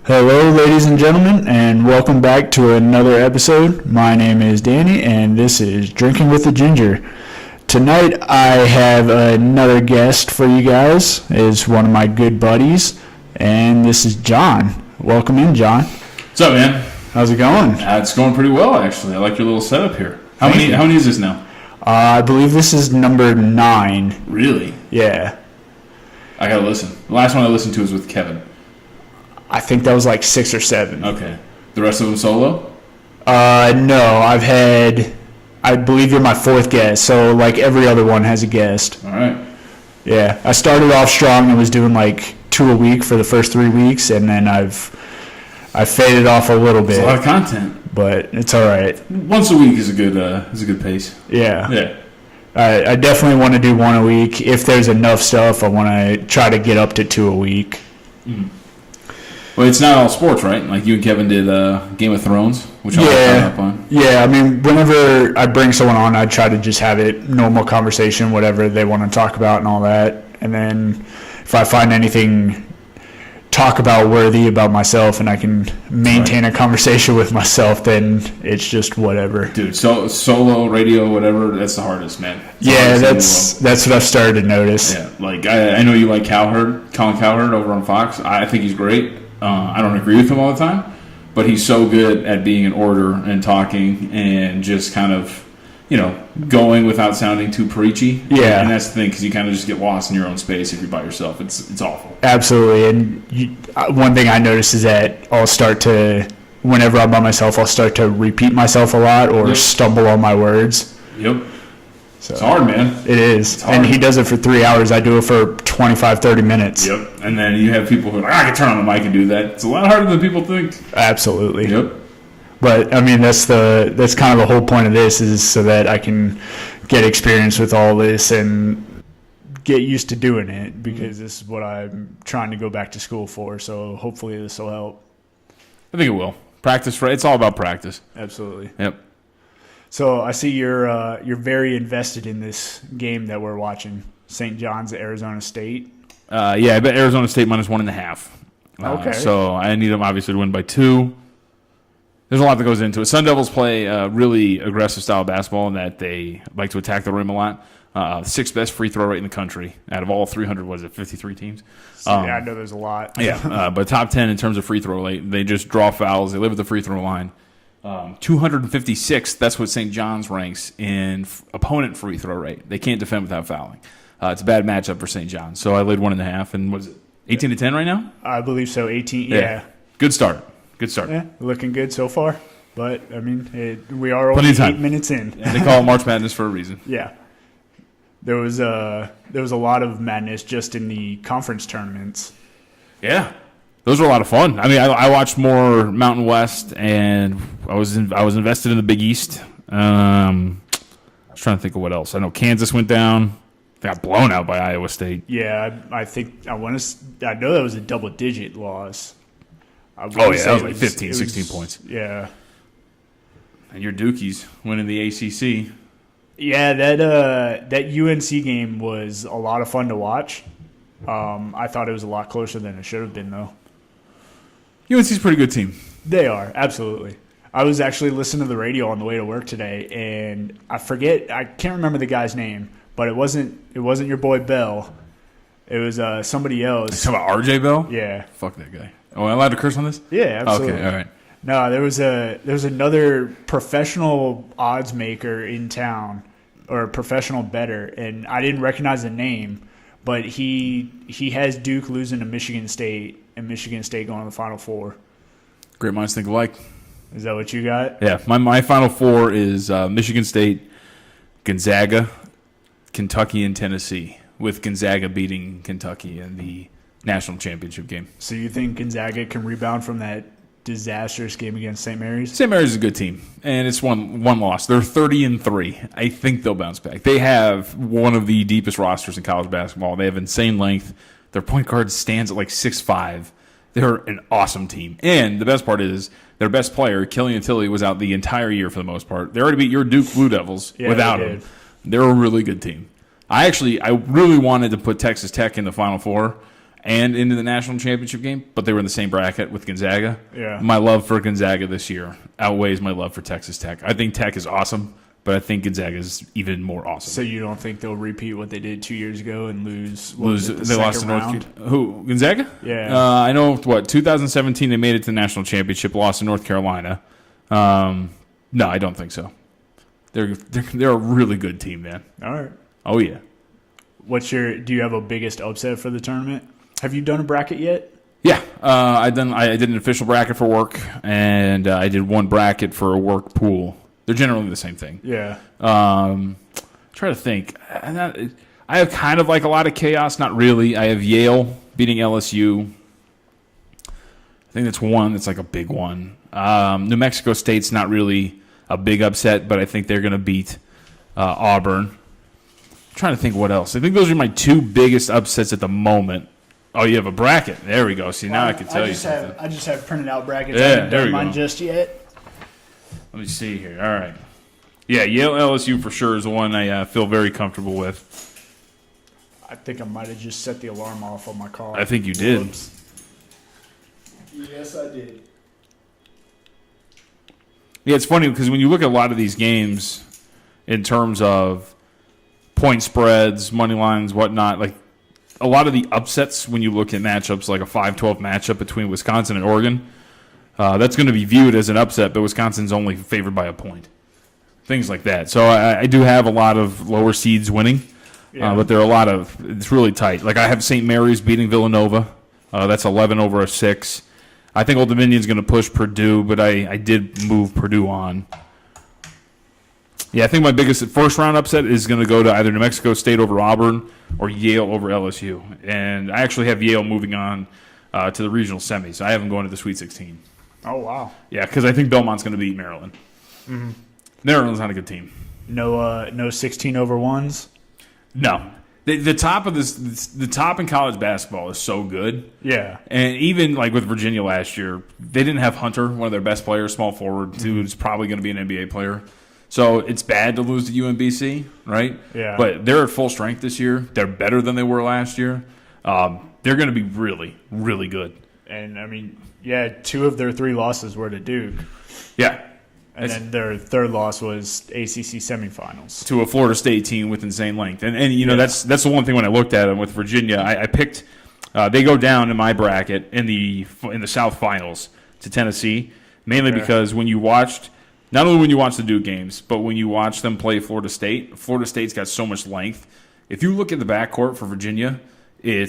Hello, ladies and gentlemen, and welcome back to another episode. My name is Danny, and this is Drinking with the Ginger. Tonight, I have another guest for you guys. It's one of my good buddies, and this is John. Welcome in, John. What's up, man? How's it going? It's going pretty well, actually. I like your little setup here. How many is this now? I believe this is number 9. Really? Yeah. I gotta listen. The last one I listened to was with Kevin. I think that was like 6 or 7. Okay. The rest of them solo? No, I believe you're my 4th guest, so like every other one has a guest. All right. Yeah, I started off strong and was doing like 2 a week for the first 3 weeks, and then I faded off a little bit. It's a lot of content, but it's all right. Once a week is a good pace. Yeah. Yeah. I definitely want to do 1 a week. If there's enough stuff, I want to try to get up to 2 a week. Mm. Well, it's not all sports, right? Like you and Kevin did Game of Thrones, which I'll sign up on. Yeah, I mean, whenever I bring someone on, I try to just have it normal conversation, whatever they want to talk about and all that. And then if I find anything talk about worthy about myself and I can maintain a conversation with myself, then it's just whatever. Dude, solo, radio, whatever, that's the hardest, man. That's what I've started to notice. Yeah, like I know you like Colin Cowherd over on Fox. I think he's great. I don't agree with him all the time, but he's so good at being in order and talking and just kind of, going without sounding too preachy. Yeah. And that's the thing, because you kind of just get lost in your own space if you're by yourself. It's awful. Absolutely. And one thing I notice is that whenever I'm by myself, I'll start to repeat myself a lot or stumble on my words. Yep. So, it's hard, man. It is. And he does it for 3 hours. I do it for 25, 30 minutes. Yep. And then you have people who are like, I can turn on the mic and do that. It's a lot harder than people think. Absolutely. Yep. But, I mean, that's kind of the whole point of this, is so that I can get experience with all this and get used to doing it, because this is what I'm trying to go back to school for. So hopefully this will help. I think it will. Practice, right? It's all about practice. Absolutely. Yep. So I see you're very invested in this game that we're watching, St. John's, Arizona State. Yeah, I bet Arizona State minus 1.5. Okay. So I need them obviously to win by 2. There's a lot that goes into it. Sun Devils play a really aggressive style of basketball in that they like to attack the rim a lot. 6th best free throw rate in the country out of all 53 teams. Yeah, I know there's a lot. Yeah, but top 10 in terms of free throw rate. They just draw fouls. They live at the free throw line. 256th, that's what St. John's ranks in opponent free throw rate. They can't defend without fouling. It's a bad matchup for St. John's. So I laid 1.5, and what is it, 18-10 right now? I believe so, 18, yeah. Good start. Yeah, looking good so far. But, I mean, we are only 8 minutes in. Yeah, they call it March Madness for a reason. Yeah. There was a lot of madness just in the conference tournaments. Yeah. Those were a lot of fun. I mean, I watched more Mountain West, and I was invested in the Big East. I was trying to think of what else. I know Kansas went down. They got blown out by Iowa State. Yeah, I know that was a double-digit loss. That was like 15, 16 points. Yeah. And your Dukies winning the ACC. Yeah, that UNC game was a lot of fun to watch. I thought it was a lot closer than it should have been, though. UNC's a pretty good team. They are, absolutely. I was actually listening to the radio on the way to work today, and I can't remember the guy's name, but it wasn't your boy Bell. It was somebody else. You talking about RJ Bell? Yeah. Fuck that guy. Oh, am I allowed to curse on this? Yeah, absolutely. Okay, all right. No, there was another professional odds maker in town, or a professional bettor, and I didn't recognize the name, but he has Duke losing to Michigan State and Michigan State going to the Final Four. Great minds think alike. Is that what you got? Yeah, my Final Four is Michigan State, Gonzaga, Kentucky, and Tennessee, with Gonzaga beating Kentucky in the national championship game. So you think Gonzaga can rebound from that disastrous game against St. Mary's? St. Mary's is a good team, and it's one loss. They're 30-3. I think they'll bounce back. They have one of the deepest rosters in college basketball. They have insane length. Their point guard stands at like 6'5". They're an awesome team. And the best part is their best player, Killian Tilly, was out the entire year for the most part. They already beat your Duke Blue Devils without him. They're a really good team. I really wanted to put Texas Tech in the Final Four. and into the national championship game, but they were in the same bracket with Gonzaga. Yeah. My love for Gonzaga this year outweighs my love for Texas Tech. I think Tech is awesome, but I think Gonzaga is even more awesome. So you don't think they'll repeat what they did 2 years ago and lose? They lost to North. Who, Gonzaga? Yeah. I know. 2017 they made it to the national championship, lost to North Carolina. No, I don't think so. They're a really good team, man. All right. Oh yeah. Do you have a biggest upset for the tournament? Have you done a bracket yet? Yeah, I did an official bracket for work, and I did one bracket for a work pool. They're generally the same thing. Yeah. Try to think. I have kind of like a lot of chaos. Not really. I have Yale beating LSU. I think that's one. That's like a big one. New Mexico State's not really a big upset, but I think they're going to beat Auburn. I'm trying to think what else. I think those are my two biggest upsets at the moment. Oh, you have a bracket. There we go. See, now I can tell you something. I just have printed out brackets. Yeah, I haven't there done we mine go. just yet. Let me see here. All right. Yeah, Yale LSU for sure is the one I feel very comfortable with. I think I might have just set the alarm off on my car. I think you did. Whoops. Yes, I did. Yeah, it's funny because when you look at a lot of these games in terms of point spreads, money lines, whatnot, like a lot of the upsets when you look at matchups like a 5-12 matchup between Wisconsin and Oregon, that's going to be viewed as an upset, but Wisconsin's only favored by a point. Things like that. So I do have a lot of lower seeds winning, but there are a lot of – it's really tight. Like I have St. Mary's beating Villanova. That's 11 over a 6. I think Old Dominion's going to push Purdue, but I did move Purdue on. Yeah, I think my biggest first-round upset is going to go to either New Mexico State over Auburn or Yale over LSU. And I actually have Yale moving on to the regional semis. I have them going to the Sweet 16. Oh, wow. Yeah, because I think Belmont's going to beat Maryland. Mm-hmm. Maryland's not a good team. No 16 over 1s? No. The top of the top in college basketball is so good. Yeah. And even like with Virginia last year, they didn't have Hunter, one of their best players, small forward, who's probably going to be an NBA player. So it's bad to lose to UMBC, right? Yeah. But they're at full strength this year. They're better than they were last year. They're going to be really, really good. And, I mean, yeah, 2 of their 3 losses were to Duke. Yeah. And then their third loss was ACC semifinals. To a Florida State team with insane length. And you know, that's the one thing when I looked at them with Virginia, I picked they go down in my bracket in the South Finals to Tennessee, mainly because when you watched – not only when you watch the Duke games, but when you watch them play Florida State's got so much length. If you look at the backcourt for Virginia, they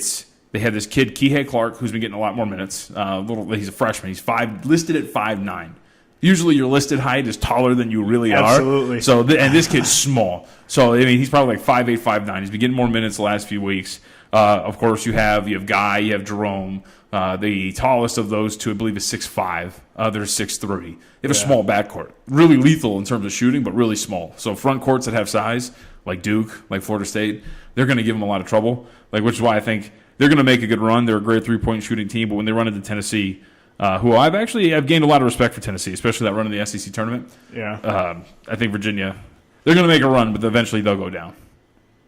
had this kid, Kihei Clark, who's been getting a lot more minutes. He's a freshman. He's listed at 5'9". Usually your listed height is taller than you really are. Absolutely. So, and this kid's small. So, I mean, he's probably like 5'8", 5'9". He's been getting more minutes the last few weeks. Of course, you have Guy, you have Jerome. The tallest of those two, I believe, is 6'5". They're 6'3". They have a small backcourt. Really lethal in terms of shooting, but really small. So front courts that have size, like Duke, like Florida State, they're going to give them a lot of trouble, which is why I think they're going to make a good run. They're a great three-point shooting team, but when they run into Tennessee, who I've gained a lot of respect for Tennessee, especially that run in the SEC tournament. Yeah. I think Virginia, they're going to make a run, but eventually they'll go down.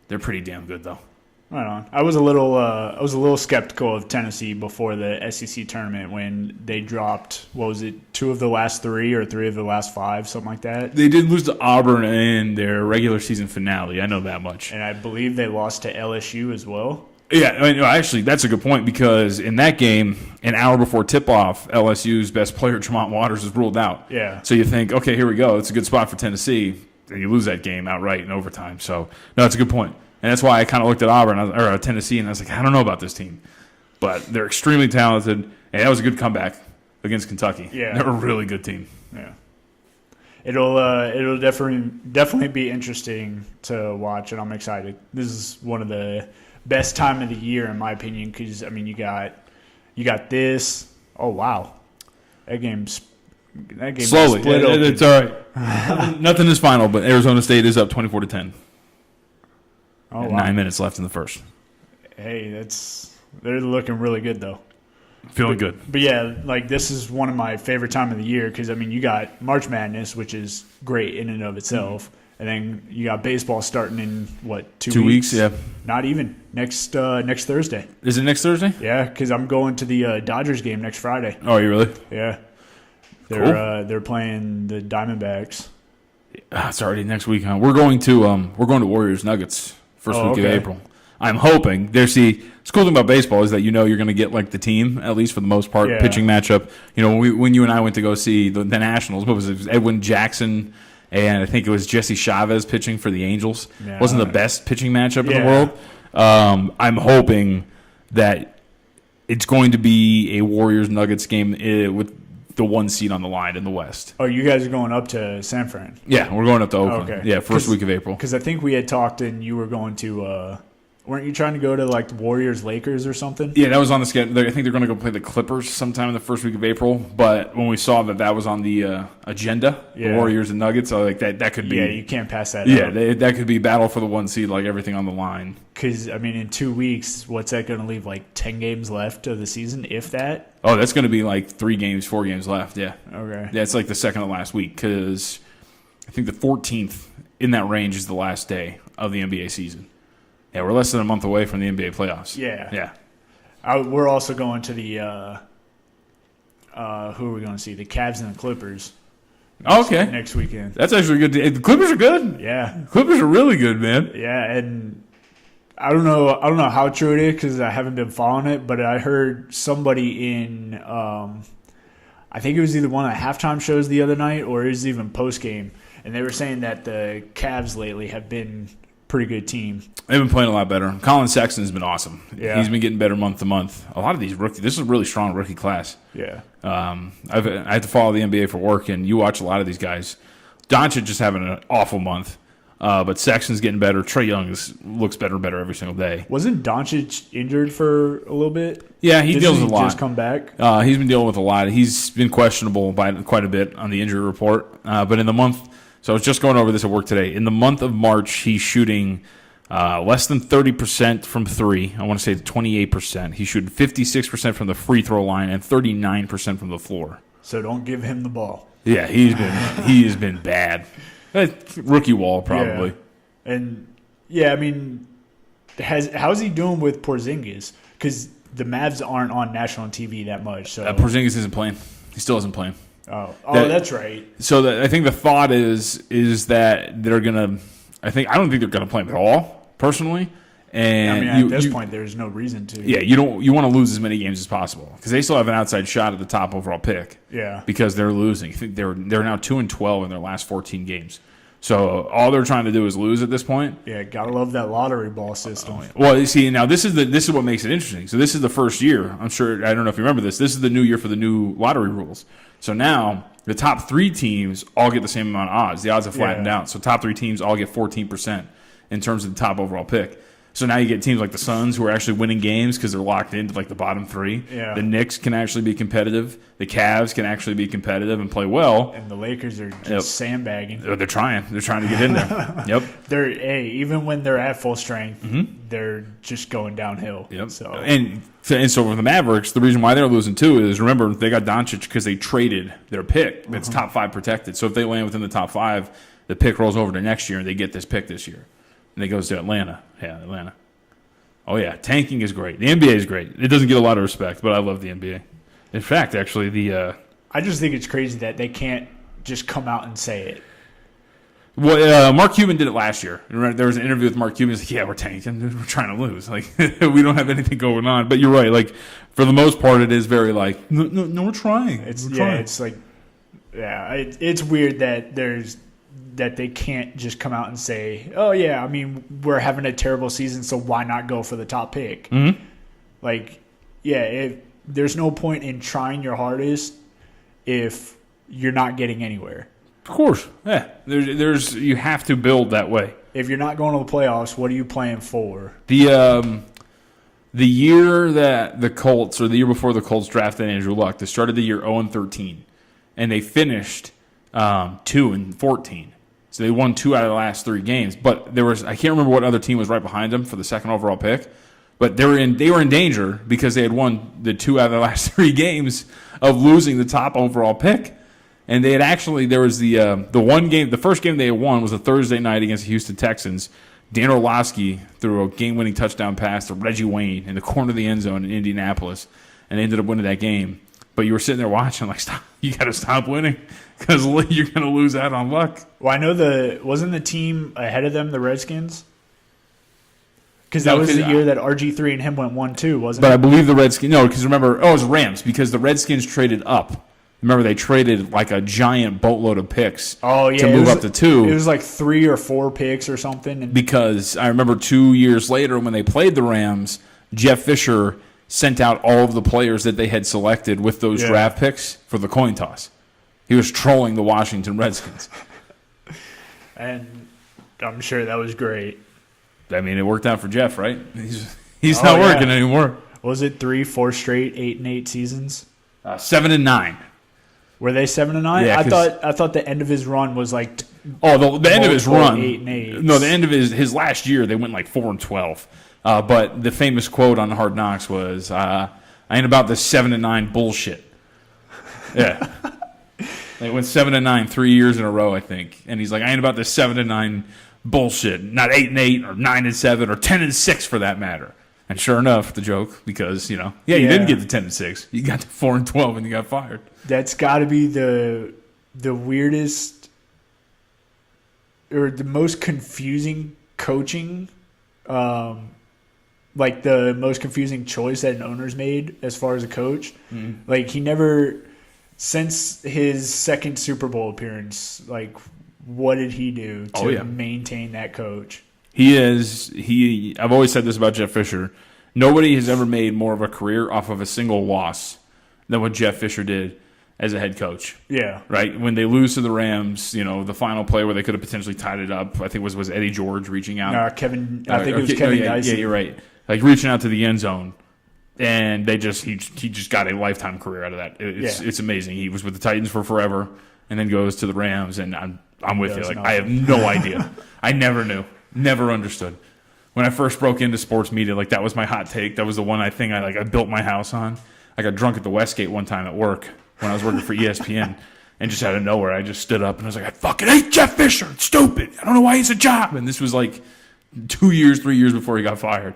They're pretty damn good, though. Right on. I was a little skeptical of Tennessee before the SEC tournament when they dropped, 2 of the last 3 or 3 of the last 5, something like that. They did lose to Auburn in their regular season finale. I know that much. And I believe they lost to LSU as well. Yeah, I mean, actually, that's a good point because in that game, an hour before tip-off, LSU's best player, Tremont Waters, is ruled out. Yeah. So you think, okay, here we go. It's a good spot for Tennessee. And you lose that game outright in overtime. So, no, that's a good point. And that's why I kind of looked at Tennessee, and I was like, I don't know about this team. But they're extremely talented, and that was a good comeback against Kentucky. Yeah. They're a really good team. Yeah. It'll definitely be interesting to watch, and I'm excited. This is one of the best time of the year, in my opinion, because, I mean, you got this. Oh, wow. That game's slowly. Split open. It's all right. Nothing is final, but Arizona State is up 24-10. Oh, wow. 9 minutes left in the first. Hey, they're looking really good, though. Feeling good. But yeah, like this is one of my favorite time of the year because, I mean, you got March Madness, which is great in and of itself. And then you got baseball starting in, what, 2 weeks? 2 weeks, yeah. Not even. Next Thursday. Is it next Thursday? Yeah, because I'm going to the Dodgers game next Friday. Oh, are you really? Yeah. They're playing the Diamondbacks. It's already next week, huh? We're going to Warriors Nuggets first week of April. I'm hoping. The cool thing about baseball is that you're going to get like the team, at least for the most part, pitching matchup. When you and I went to go see the Nationals, what was it? It was Edwin Jackson and I think it was Jesse Chavez pitching for the Angels. Yeah. Wasn't the best pitching matchup in the world. I'm hoping that it's going to be a Warriors Nuggets game with the 1 seed on the line in the West. Oh, you guys are going up to San Fran? Yeah, we're going up to Oakland. Okay. Yeah, first week of April. Because I think we had talked and you were going to weren't you trying to go to like the Warriors Lakers or something? Yeah, that was on the schedule. I think they're going to go play the Clippers sometime in the first week of April. But when we saw that was on the agenda, the Warriors and Nuggets, I like that could be. Yeah, you can't pass that. Yeah, that could be battle for the 1 seed, like everything on the line. Because in 2 weeks, what's that going to leave? Like 10 games left of the season, if that. Oh, that's going to be like 4 games left. Yeah. Okay. Yeah, it's like the second to last week because I think the 14th in that range is the last day of the NBA season. Yeah, we're less than a month away from the NBA playoffs. Yeah. We're also going to the who are we going to see? The Cavs and the Clippers. Next weekend. That's actually good. The Clippers are good. Yeah. Clippers are really good, man. Yeah, and I don't know how true it is because I haven't been following it, but I heard somebody in I think it was either one of the halftime shows the other night or it was even post game, and they were saying that the Cavs lately have been pretty good team. They've been playing a lot better. Colin Sexton's been awesome. Yeah. He's been getting better month to month. A lot of these rookies, this is a really strong rookie class. Yeah. I have to follow the NBA for work, and you watch a lot of these guys. Doncic just having an awful month, but Sexton's getting better. Trae Young looks better and better every single day. Wasn't Doncic injured for a little bit? Yeah, he deals with a lot. Just come back? He's been dealing with a lot. He's been questionable by quite a bit on the injury report. But in the month, so I was just going over this at work today. In the month of March, he's shooting less than 30% from three. I want to say 28%. He's shooting 56% from the free throw line and 39% from the floor. So don't give him the ball. Yeah, he has been bad. Rookie wall probably. Yeah. And how's he doing with Porzingis? Because the Mavs aren't on national TV that much. So Porzingis isn't playing. He still isn't playing. Oh, that's right. So I think the thought is that they're gonna. I don't think they're gonna play him at all, personally. And at this point, there's no reason to. Yeah, you want to lose as many games as possible because they still have an outside shot at the top overall pick. Yeah, because they're losing. I think they're now 2-12 in their last 14 games. So all they're trying to do is lose at this point. Yeah, gotta love that lottery ball system. Well, you see, now this is what makes it interesting. So this is the first year. I'm sure I don't know if you remember this. This is the new year for the new lottery rules. So now the top 3 teams all get the same amount of odds. The odds have flattened out. So top 3 teams all get 14% in terms of the top overall pick. So now you get teams like the Suns who are actually winning games because they're locked into like the bottom 3. Yeah. The Knicks can actually be competitive. The Cavs can actually be competitive and play well. And the Lakers are just sandbagging. They're trying. They're trying to get in there. Yep. Even when they're at full strength, they're just going downhill. Yep. So for the Mavericks, the reason why they're losing too is remember they got Doncic because they traded their pick. That's top 5 protected. So if they land within the top 5, the pick rolls over to next year and they get this pick this year. And it goes to Atlanta. Yeah, Atlanta. Oh, yeah. Tanking is great. The NBA is great. It doesn't get a lot of respect, but I love the NBA. In fact, actually, I just think it's crazy that they can't just come out and say it. Well, Mark Cuban did it last year. There was an interview with Mark Cuban. He's like, yeah, we're tanking. We're trying to lose. Like, we don't have anything going on. But you're right. Like, for the most part, it is very like, no, we're trying. It's like, it's weird that that they can't just come out and say, oh, yeah, we're having a terrible season, so why not go for the top pick? Mm-hmm. Like, there's no point in trying your hardest if you're not getting anywhere. Of course. Yeah. There's you have to build that way. If you're not going to the playoffs, what are you playing for? The year that the Colts, or the year before the Colts drafted Andrew Luck, they started the year 0-13, and they finished 2-14. So they won 2 out of the last 3 games. But I can't remember what other team was right behind them for the second overall pick. But they were in danger because they had won the 2 out of the last 3 games of losing the top overall pick. And they had actually, there was the one game, the first game they had won was a Thursday night against the Houston Texans. Dan Orlovsky threw a game-winning touchdown pass to Reggie Wayne in the corner of the end zone in Indianapolis, and they ended up winning that game. But you were sitting there watching, like, stop, you got to stop winning because you're going to lose out on luck. Well, I know wasn't the team ahead of them the Redskins? Because that was the year that RG3 and him went 1-2, wasn't it? But I believe the Redskins, no, because remember, it was Rams, because the Redskins traded up. Remember, they traded like a giant boatload of picks to move up to 2. It was like 3 or 4 picks or something. Because I remember 2 years later when they played the Rams, Jeff Fisher sent out all of the players that they had selected with those draft picks for the coin toss. He was trolling the Washington Redskins. And I'm sure that was great. I mean, it worked out for Jeff, right? He's not working anymore. Was it 3-4 straight 8-8 seasons? 7-9. Were they 7-9? Yeah, I thought the end of his run was like the end of his run. 8-8. No, the end of his last year they went like 4-12. But the famous quote on Hard Knocks was, "I ain't about this 7-9 bullshit." Yeah, they went 7-9 3 years in a row, I think, and he's like, "I ain't about this 7-9 bullshit. Not 8-8 or 9-7 or 10-6 for that matter." And sure enough, the joke, because you didn't get the 10-6, you got to 4-12, and you got fired. That's got to be the weirdest or the most confusing coaching, like the most confusing choice that an owner's made as far as a coach. Mm-hmm. Like he never, since his second Super Bowl appearance, like what did he do to maintain that coach? I've always said this about Jeff Fisher. Nobody has ever made more of a career off of a single loss than what Jeff Fisher did as a head coach. Yeah. Right? When they lose to the Rams, the final play where they could have potentially tied it up, I think was Eddie George reaching out. I think it was Kevin Dicey. Yeah, you're right. Like reaching out to the end zone. And he just got a lifetime career out of that. It's amazing. He was with the Titans for forever and then goes to the Rams, and I'm with you. Like I have no idea. I never knew. Never understood. When I first broke into sports media, like that was my hot take. That was the one I built my house on. I got drunk at the Westgate one time at work when I was working for ESPN, and just out of nowhere, I just stood up and I was like, "I fucking hate Jeff Fisher. It's stupid. I don't know why he's a job." And this was like 3 years before he got fired.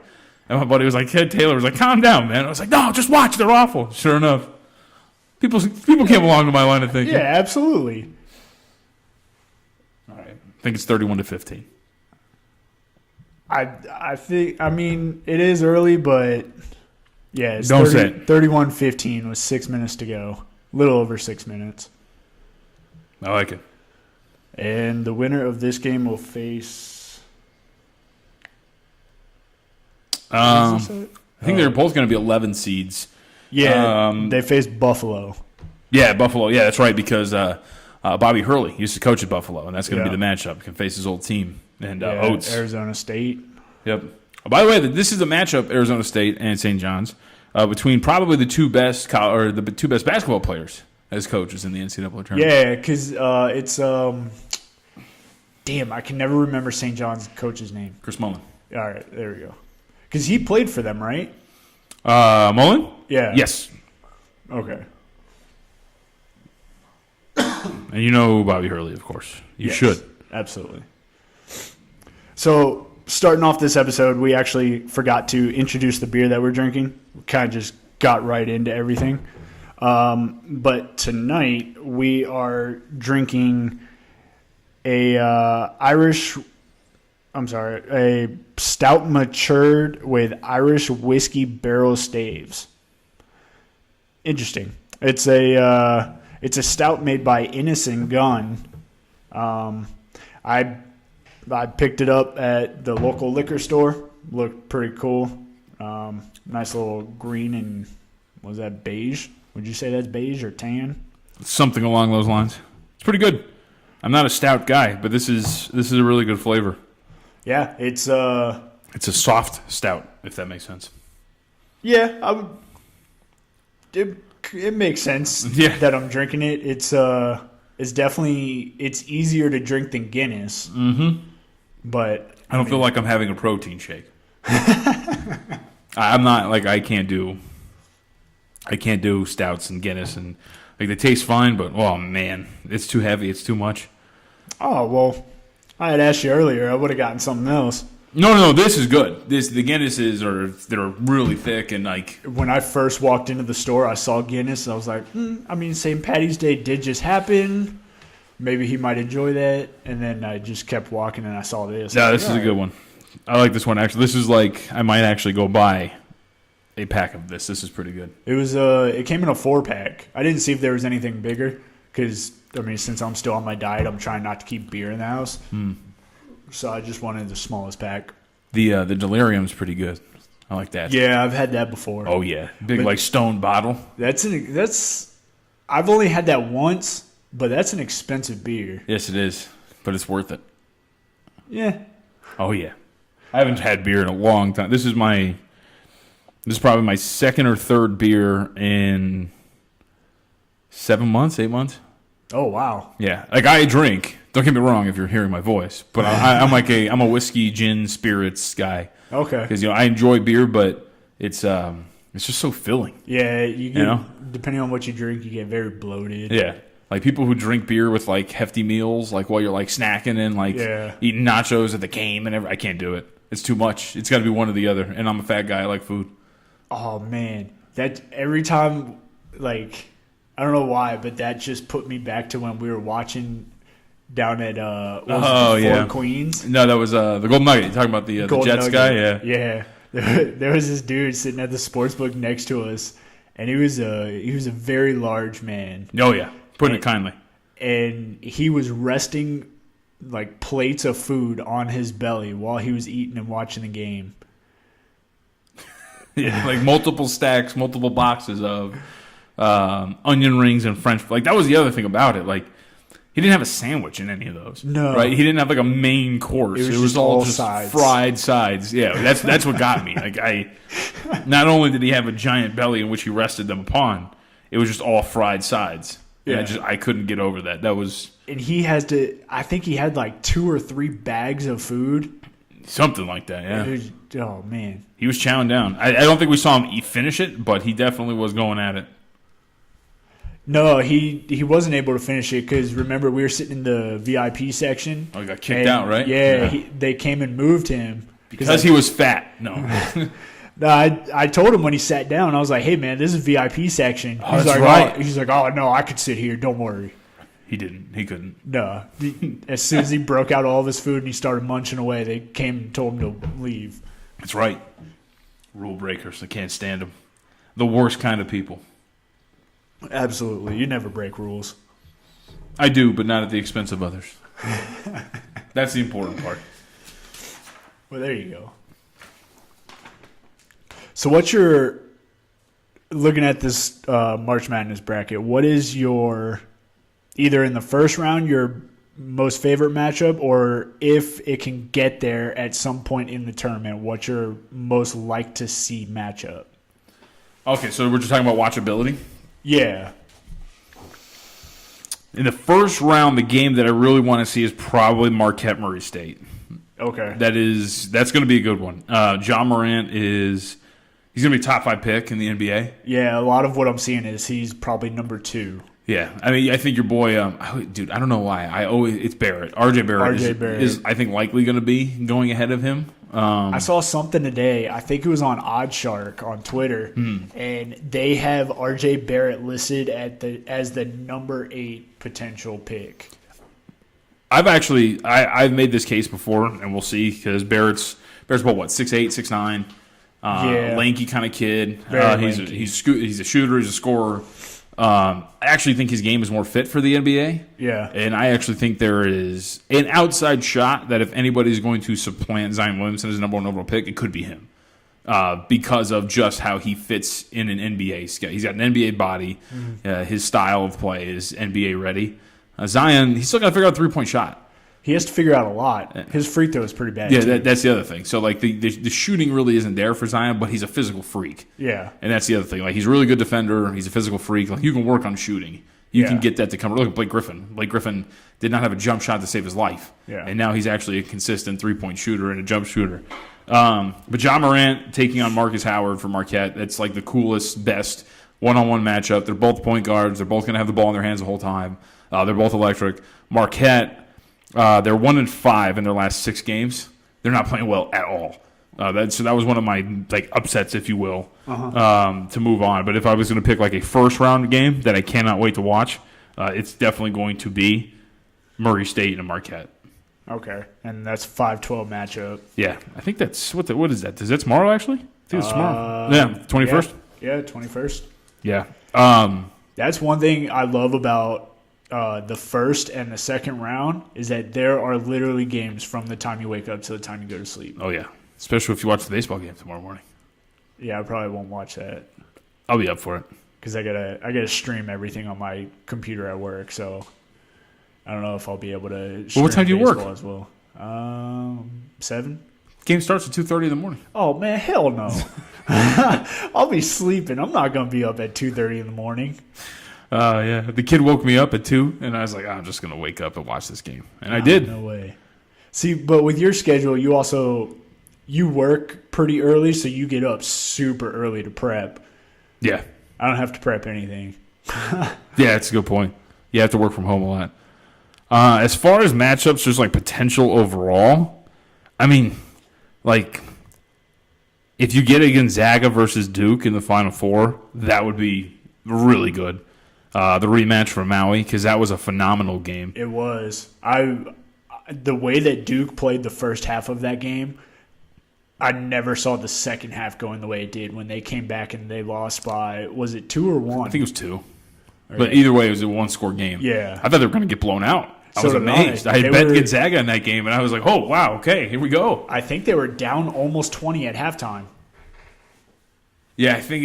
And my buddy was like, Ted Taylor was like, "Calm down, man." I was like, "No, just watch. They're awful." Sure enough, people came along to my line of thinking. Yeah, absolutely. All right, I think it's 31-15. I think, I mean, it is early, but yeah, it's Don't say it. 31-15 with 6 minutes to go. A little over 6 minutes. I like it. And the winner of this game will face... I think they're both going to be 11 seeds. Yeah, they face Buffalo. Yeah, Buffalo. Yeah, that's right, because Bobby Hurley used to coach at Buffalo, and that's going to be the matchup. He can face his old team. And Oates. Arizona State. Yep. By the way, this is a matchup, Arizona State and St. John's, between probably the two best basketball players as coaches in the NCAA tournament. Yeah, because it's damn, I can never remember St. John's coach's name. Chris Mullin. All right, there we go. Because he played for them, right? Mullin? Yeah. Yes. Okay. And you know Bobby Hurley, of course. You should. Absolutely. So, starting off this episode, we actually forgot to introduce the beer that we're drinking. We kind of just got right into everything. But tonight, we are drinking a stout matured with Irish whiskey barrel staves. Interesting. It's a stout made by Innocent Gun. I picked it up at the local liquor store. Looked pretty cool. Nice little green and, was that beige? Would you say that's beige or tan? Something along those lines. It's pretty good. I'm not a stout guy, but this is a really good flavor. Yeah, it's a soft stout, if that makes sense. Yeah, I would. It makes sense that I'm drinking it. It's definitely easier to drink than Guinness. Mm-hmm. But I don't feel like I'm having a protein shake. I'm not like I can't do I can't do stouts and Guinness, and like they taste fine, but oh man, it's too heavy. It's too much. Oh, well, I had asked you earlier. I would have gotten something else. No, this is good. The Guinnesses they're really thick and like. When I first walked into the store, I saw Guinness, and I was like, St. Patty's Day did just happen. Maybe he might enjoy that. And then I just kept walking, and I saw this. No, this is a good one. I like this one, actually. This is like, I might actually go buy a pack of this. This is pretty good. It came in a 4-pack. I didn't see if there was anything bigger because, since I'm still on my diet, I'm trying not to keep beer in the house. So I just wanted the smallest pack. The Delirium's pretty good. I like that. Yeah, I've had that before. Oh, yeah. Big, like, stone bottle. I've only had that once, but that's an expensive beer. Yes, it is. But it's worth it. Yeah. Oh, yeah. I haven't had beer in a long time. This is probably my second or third beer in 7 months, 8 months. Oh, wow. Yeah. Like, I drink. Don't get me wrong if you're hearing my voice. But I'm a whiskey, gin, spirits guy. Okay. Because, I enjoy beer, but it's just so filling. Yeah, depending on what you drink, you get very bloated. Yeah. Like, people who drink beer with, like, hefty meals, like, while you're, like, snacking and, like, eating nachos at the game and everything. I can't do it. It's too much. It's got to be one or the other. And I'm a fat guy. I like food. Oh, man. That every time, like, I don't know why, but that just put me back to when we were watching down at Four Queens. No, that was the Golden Nugget. You're talking about the Jets Nugget guy? Yeah. Yeah. There was this dude sitting at the sports book next to us, and he was a very large man. Oh, yeah. Putting it kindly. And he was resting, like, plates of food on his belly while he was eating and watching the game. Yeah, like multiple stacks, multiple boxes of onion rings and French. Like, that was the other thing about it. Like, he didn't have a sandwich in any of those. No. Right? He didn't have, like, a main course. It was all just sides. Fried sides. Yeah, that's what got me. Like, not only did he have a giant belly in which he rested them upon, it was just all fried sides. Yeah. I couldn't get over that. That was... And I think he had like 2 or 3 bags of food. Something like that, yeah. Oh, man. He was chowing down. I don't think we saw him finish it, but he definitely was going at it. No, he wasn't able to finish it because, remember, we were sitting in the VIP section. Oh, he got kicked out, right? Yeah. They came and moved him. Because he was fat. No. No, I told him when he sat down, I was like, hey, man, this is VIP section. Oh, that's right. He's like, oh, no, I could sit here. Don't worry. He didn't. He couldn't. No. As soon as he broke out all of his food and he started munching away, they came and told him to leave. That's right. Rule breakers. I can't stand them. The worst kind of people. Absolutely. You never break rules. I do, but not at the expense of others. That's the important part. Well, there you go. So what's your, looking at this March Madness bracket, what is your, either in the first round, your most favorite matchup, or if it can get there at some point in the tournament, what's your most like to see matchup? Okay, so we're just talking about watchability? Yeah. In the first round, the game that I really want to see is probably Marquette Murray State. Okay. That's going to be a good one. John Morant he's going to be a top 5 pick in the NBA. Yeah, a lot of what I'm seeing is he's probably number 2. Yeah, I mean, I think your boy, dude, I don't know why. It's Barrett. RJ Barrett is I think, likely going to be going ahead of him. I saw something today. I think it was on Oddshark on Twitter, and they have RJ Barrett listed as the number 8 potential pick. I've made this case before, and we'll see, because Barrett's about what, 6'8", 6'9", lanky kind of kid. He's a shooter. He's a scorer. I actually think his game is more fit for the NBA. Yeah. And I actually think there is an outside shot that if anybody's going to supplant Zion Williamson as the number 1 overall pick, it could be him. Because of just how he fits in an NBA schedule. He's got an NBA body. His style of play is NBA ready. Zion, he's still got to figure out a 3-point shot. He has to figure out a lot. His free throw is pretty bad. Yeah, that's the other thing. So, like, the shooting really isn't there for Zion, but he's a physical freak. Yeah. And that's the other thing. Like, he's a really good defender. He's a physical freak. Like, you can work on shooting. You can get that to come. Look at Blake Griffin. Blake Griffin did not have a jump shot to save his life. Yeah. And now he's actually a consistent 3-point shooter and a jump shooter. But John Morant taking on Marcus Howard for Marquette, that's like the coolest, best, one-on-one matchup. They're both point guards. They're both going to have the ball in their hands the whole time. They're both electric. Marquette, they're 1-5 in their last 6 games. They're not playing well at all. So that was one of my upsets, if you will, to move on. But if I was going to pick a first-round game that I cannot wait to watch, it's definitely going to be Murray State and Marquette. Okay, and that's 5-12 matchup. Yeah, I think that's what is that? Is that tomorrow actually? I think it's tomorrow. Yeah, 21st. Yeah, 21st. Yeah. That's one thing I love about the first and the second round is that there are literally games from the time you wake up to the time you go to sleep. Oh yeah, especially if you watch the baseball game tomorrow morning. Yeah, I probably won't watch that. I'll be up for it because I gotta stream everything on my computer at work, so I don't know if I'll be able to. Well, what time do you work? As well, 7. Game starts at 2:30 in the morning. Oh man, hell no! I'll be sleeping. I'm not gonna be up at 2:30 in the morning. Yeah, the kid woke me up at 2, and I was like, I'm just gonna wake up and watch this game, and I did. No way. See, but with your schedule, you work pretty early, so you get up super early to prep. Yeah, I don't have to prep anything. Yeah, that's a good point. You have to work from home a lot. As far as matchups, there's potential overall. I mean, if you get a Gonzaga versus Duke in the Final Four, that would be really good. The rematch for Maui, because that was a phenomenal game. It was. The way that Duke played the first half of that game, I never saw the second half going the way it did when they came back and they lost by, was it 2 or 1? I think it was 2. But either way, it was a one-score game. Yeah. I thought they were going to get blown out. I was amazed. I had bet Gonzaga in that game, and I was like, oh, wow, okay, here we go. I think they were down almost 20 at halftime. Yeah, I think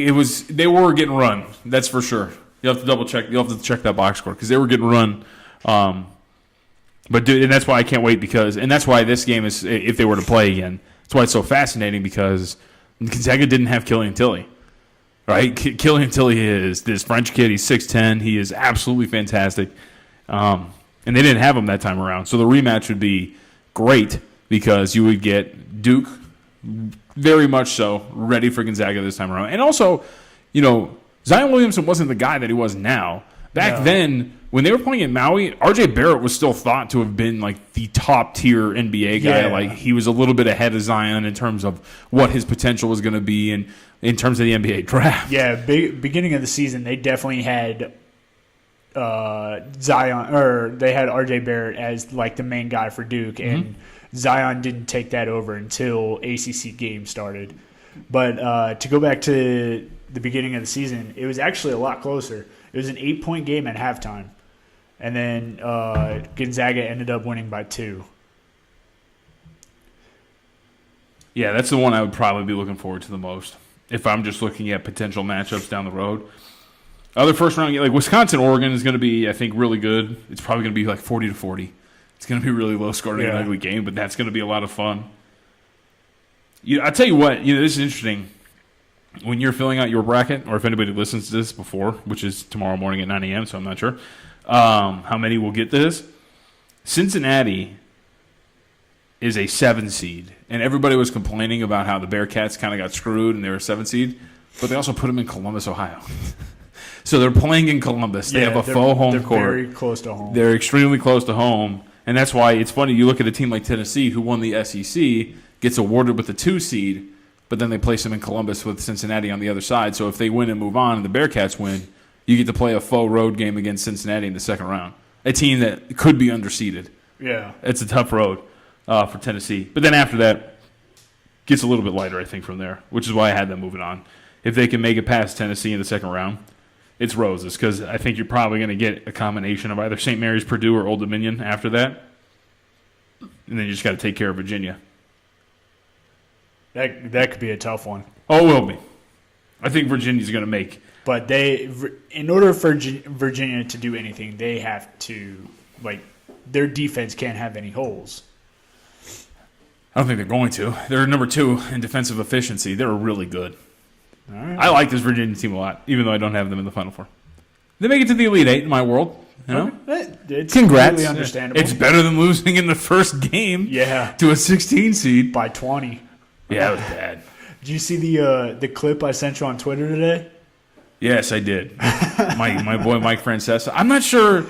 they were getting run. That's for sure. You'll have to double check. You'll have to check that box score because they were getting run. But dude, and that's why I can't wait and that's why this game is, if they were to play again, that's why it's so fascinating because Gonzaga didn't have Killian Tilly. Right? Killian Tilly is this French kid. He's 6'10". He is absolutely fantastic. And they didn't have him that time around. So the rematch would be great because you would get Duke very much so ready for Gonzaga this time around. And also, Zion Williamson wasn't the guy that he was now. Back then, when they were playing at Maui, R.J. Barrett was still thought to have been the top-tier NBA guy. Yeah. He was a little bit ahead of Zion in terms of what his potential was going to be and in terms of the NBA draft. Yeah, beginning of the season, they definitely had Zion, or they had R.J. Barrett as the main guy for Duke, and Zion didn't take that over until ACC games started. But to go back to the beginning of the season, it was actually a lot closer. It was an 8-point game at halftime, and then Gonzaga ended up winning by 2. Yeah, that's the one I would probably be looking forward to the most if I'm just looking at potential matchups down the road. Other first-round games, Wisconsin-Oregon is going to be, I think, really good. It's probably going to be 40-40. It's going to be really low-scoring and ugly game, but that's going to be a lot of fun. I'll tell you what, this is interesting. When you're filling out your bracket, or if anybody listens to this before, which is tomorrow morning at 9 a.m., so I'm not sure how many will get this. Cincinnati is a 7 seed, and everybody was complaining about how the Bearcats kind of got screwed and they were a 7 seed, but they also put them in Columbus, Ohio. So they're playing in Columbus. They have a faux home court. They're very close to home. They're extremely close to home, and that's why it's funny. You look at a team like Tennessee, who won the SEC, gets awarded with the 2 seed, but then they place them in Columbus with Cincinnati on the other side. So if they win and move on and the Bearcats win, you get to play a faux road game against Cincinnati in the second round, a team that could be underseeded. Yeah. It's a tough road for Tennessee. But then after that, gets a little bit lighter, I think, from there, which is why I had them moving on. If they can make it past Tennessee in the second round, it's roses, because I think you're probably going to get a combination of either St. Mary's, Purdue, or Old Dominion after that. And then you just got to take care of Virginia. That could be a tough one. Oh, it will be. I think Virginia's going to make. But in order for Virginia to do anything, they have to, their defense can't have any holes. I don't think they're going to. They're number 2 in defensive efficiency. They're really good. All right. I like this Virginia team a lot, even though I don't have them in the Final Four. They make it to the Elite 8 in my world. It's Congrats. completely understandable. It's better than losing in the first game to a 16 seed. By 20. Yeah, it was bad. Did you see the clip I sent you on Twitter today? Yes, I did. My boy Mike Francesa. I'm not sure.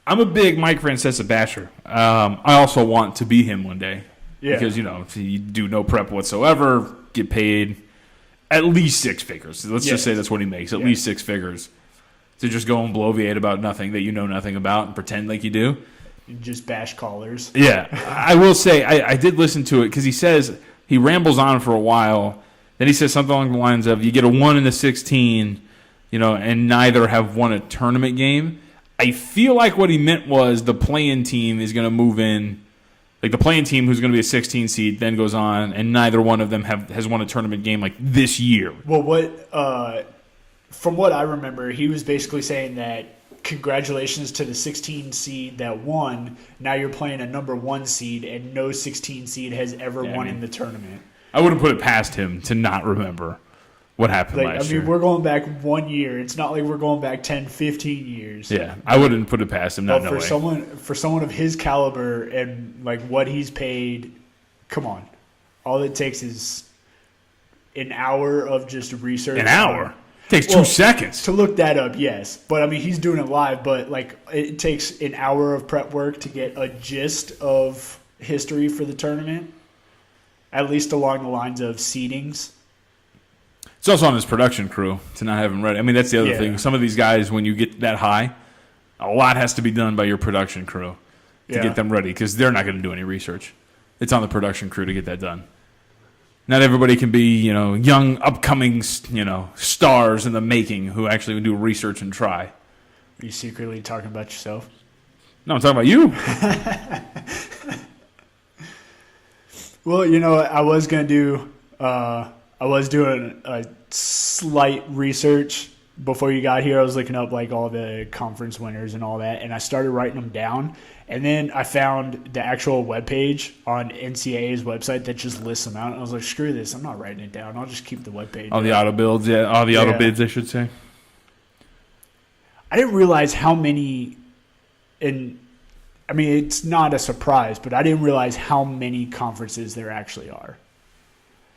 I'm a big Mike Francesa basher. I also want to be him one day. Yeah. Because, if you do no prep whatsoever, get paid at least six figures. Let's just say that's what he makes, at least six figures. To just go and bloviate about nothing that you know nothing about and pretend like you do. You just bash callers. Yeah. I will say, I did listen to it because he rambles on for a while. Then he says something along the lines of, you get a 1 in the 16, and neither have won a tournament game. I feel like what he meant was the play-in team is going to move in. Like the play-in team who's going to be a 16 seed then goes on, and neither one of them has won a tournament game like this year. Well, from what I remember, he was basically saying that congratulations to the 16 seed that won. Now you're playing a number 1 seed, and no 16 seed has ever won in the tournament. I wouldn't put it past him to not remember what happened last year. We're going back 1 year. It's not like we're going back 10, 15 years. Yeah, I wouldn't put it past him not knowing. For someone of his caliber and like what he's paid, come on. All it takes is an hour of just research. An hour? It takes 2 seconds. To look that up, yes. But, he's doing it live. But, it takes an hour of prep work to get a gist of history for the tournament, at least along the lines of seedings. It's also on his production crew to not have him ready. I mean, that's the other thing. Some of these guys, when you get that high, a lot has to be done by your production crew to get them ready because they're not going to do any research. It's on the production crew to get that done. Not everybody can be, young, upcoming, stars in the making who actually do research and try. Are you secretly talking about yourself? No, I'm talking about you. Well, I was going to do I was doing a slight research before you got here. I was looking up all the conference winners and all that, and I started writing them down. And then I found the actual webpage on NCAA's website that just lists them out. And I was like, screw this. I'm not writing it down. I'll just keep the webpage. All the auto builds, all the auto bids, I should say. I didn't realize how many, it's not a surprise, but I didn't realize how many conferences there actually are.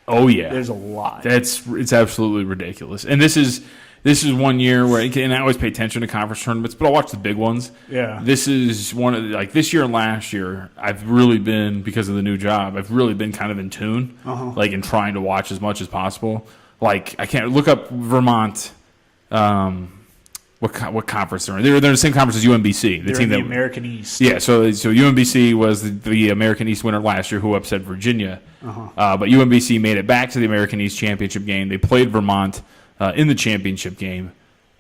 Oh yeah, there's a lot. It's absolutely ridiculous. And this is 1 year where, and I always pay attention to conference tournaments, but I'll watch the big ones. Yeah. This is one of this year and last year, I've really been, because of the new job, I've really been kind of in tune, in trying to watch as much as possible. I can't look up Vermont. What conference they're in? They're in the same conference as UMBC. They're in the American East. Yeah, so UMBC was the American East winner last year, who upset Virginia. But UMBC made it back to the American East championship game. They played Vermont in the championship game,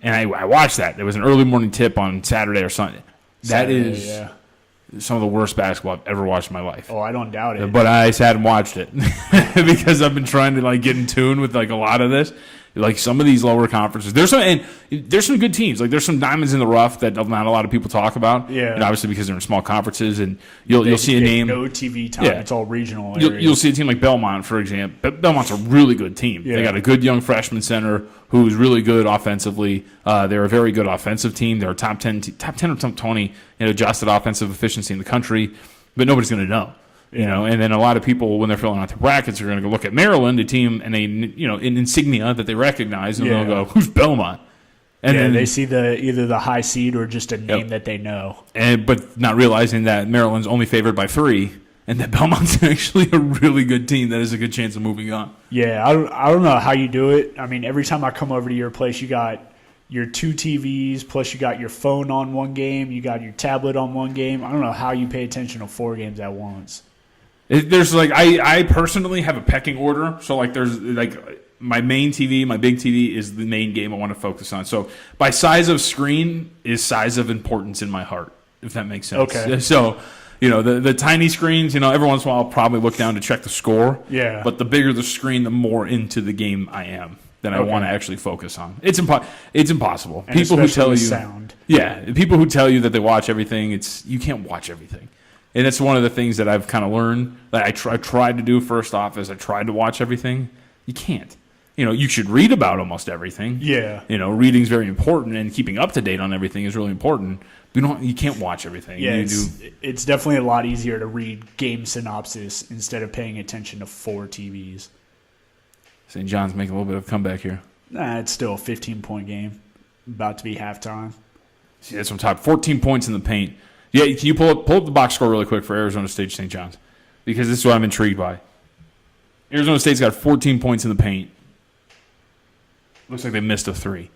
and I watched that. There was an early morning tip on Saturday or Sunday. That is some of the worst basketball I've ever watched in my life. Oh, I don't doubt it. But I sat and watched it because I've been trying to get in tune with a lot of this. Some of ththese lower conferences, there's some good teams. There's some diamonds in the rough that not a lot of people talk about. Yeah, and obviously because they're in small conferences, and you'll see a name. No TV time. It's all regional. You'll see a team like Belmont, for example. Belmont's a really good team. Yeah. They got a good young freshman center who's really good offensively. They're a very good offensive team. They're a top 10 or top 20 in adjusted offensive efficiency in the country, but nobody's going to know. And then a lot of people, when they're filling out their brackets, are going to go look at Maryland, a team, and an insignia that they recognize, and they'll go, "Who's Belmont?" And then they see either the high seed or just a name that they know, but not realizing that Maryland's only favored by 3, and that Belmont's actually a really good team that has a good chance of moving on. Yeah, I don't know how you do it. I mean, every time I come over to your place, you got your 2 TVs, plus you got your phone on one game, you got your tablet on one game. I don't know how you pay attention to 4 games at once. There's I personally have a pecking order. So there's my main TV, my big TV is the main game I want to focus on. So by size of screen is size of importance in my heart, if that makes sense. Okay. So, the tiny screens, every once in a while I'll probably look down to check the score. Yeah. But the bigger the screen, the more into the game I am that I want to actually focus on. It's impossible. And people who tell you sound. Yeah, people who tell you that they watch everything, you can't watch everything. And it's one of the things that I've kind of learned that I tried to do first off is I tried to watch everything. You can't. You should read about almost everything. Yeah. Reading's very important, and keeping up to date on everything is really important. You can't watch everything. Yeah, it's definitely a lot easier to read game synopsis instead of paying attention to 4 TVs. St. John's making a little bit of a comeback here. Nah, it's still a 15-point game. About to be halftime. See, that's on top. 14 points in the paint. Yeah, can you pull up the box score really quick for Arizona State St. John's? Because this is what I'm intrigued by. Arizona State's got 14 points in the paint. Looks like they missed a 3.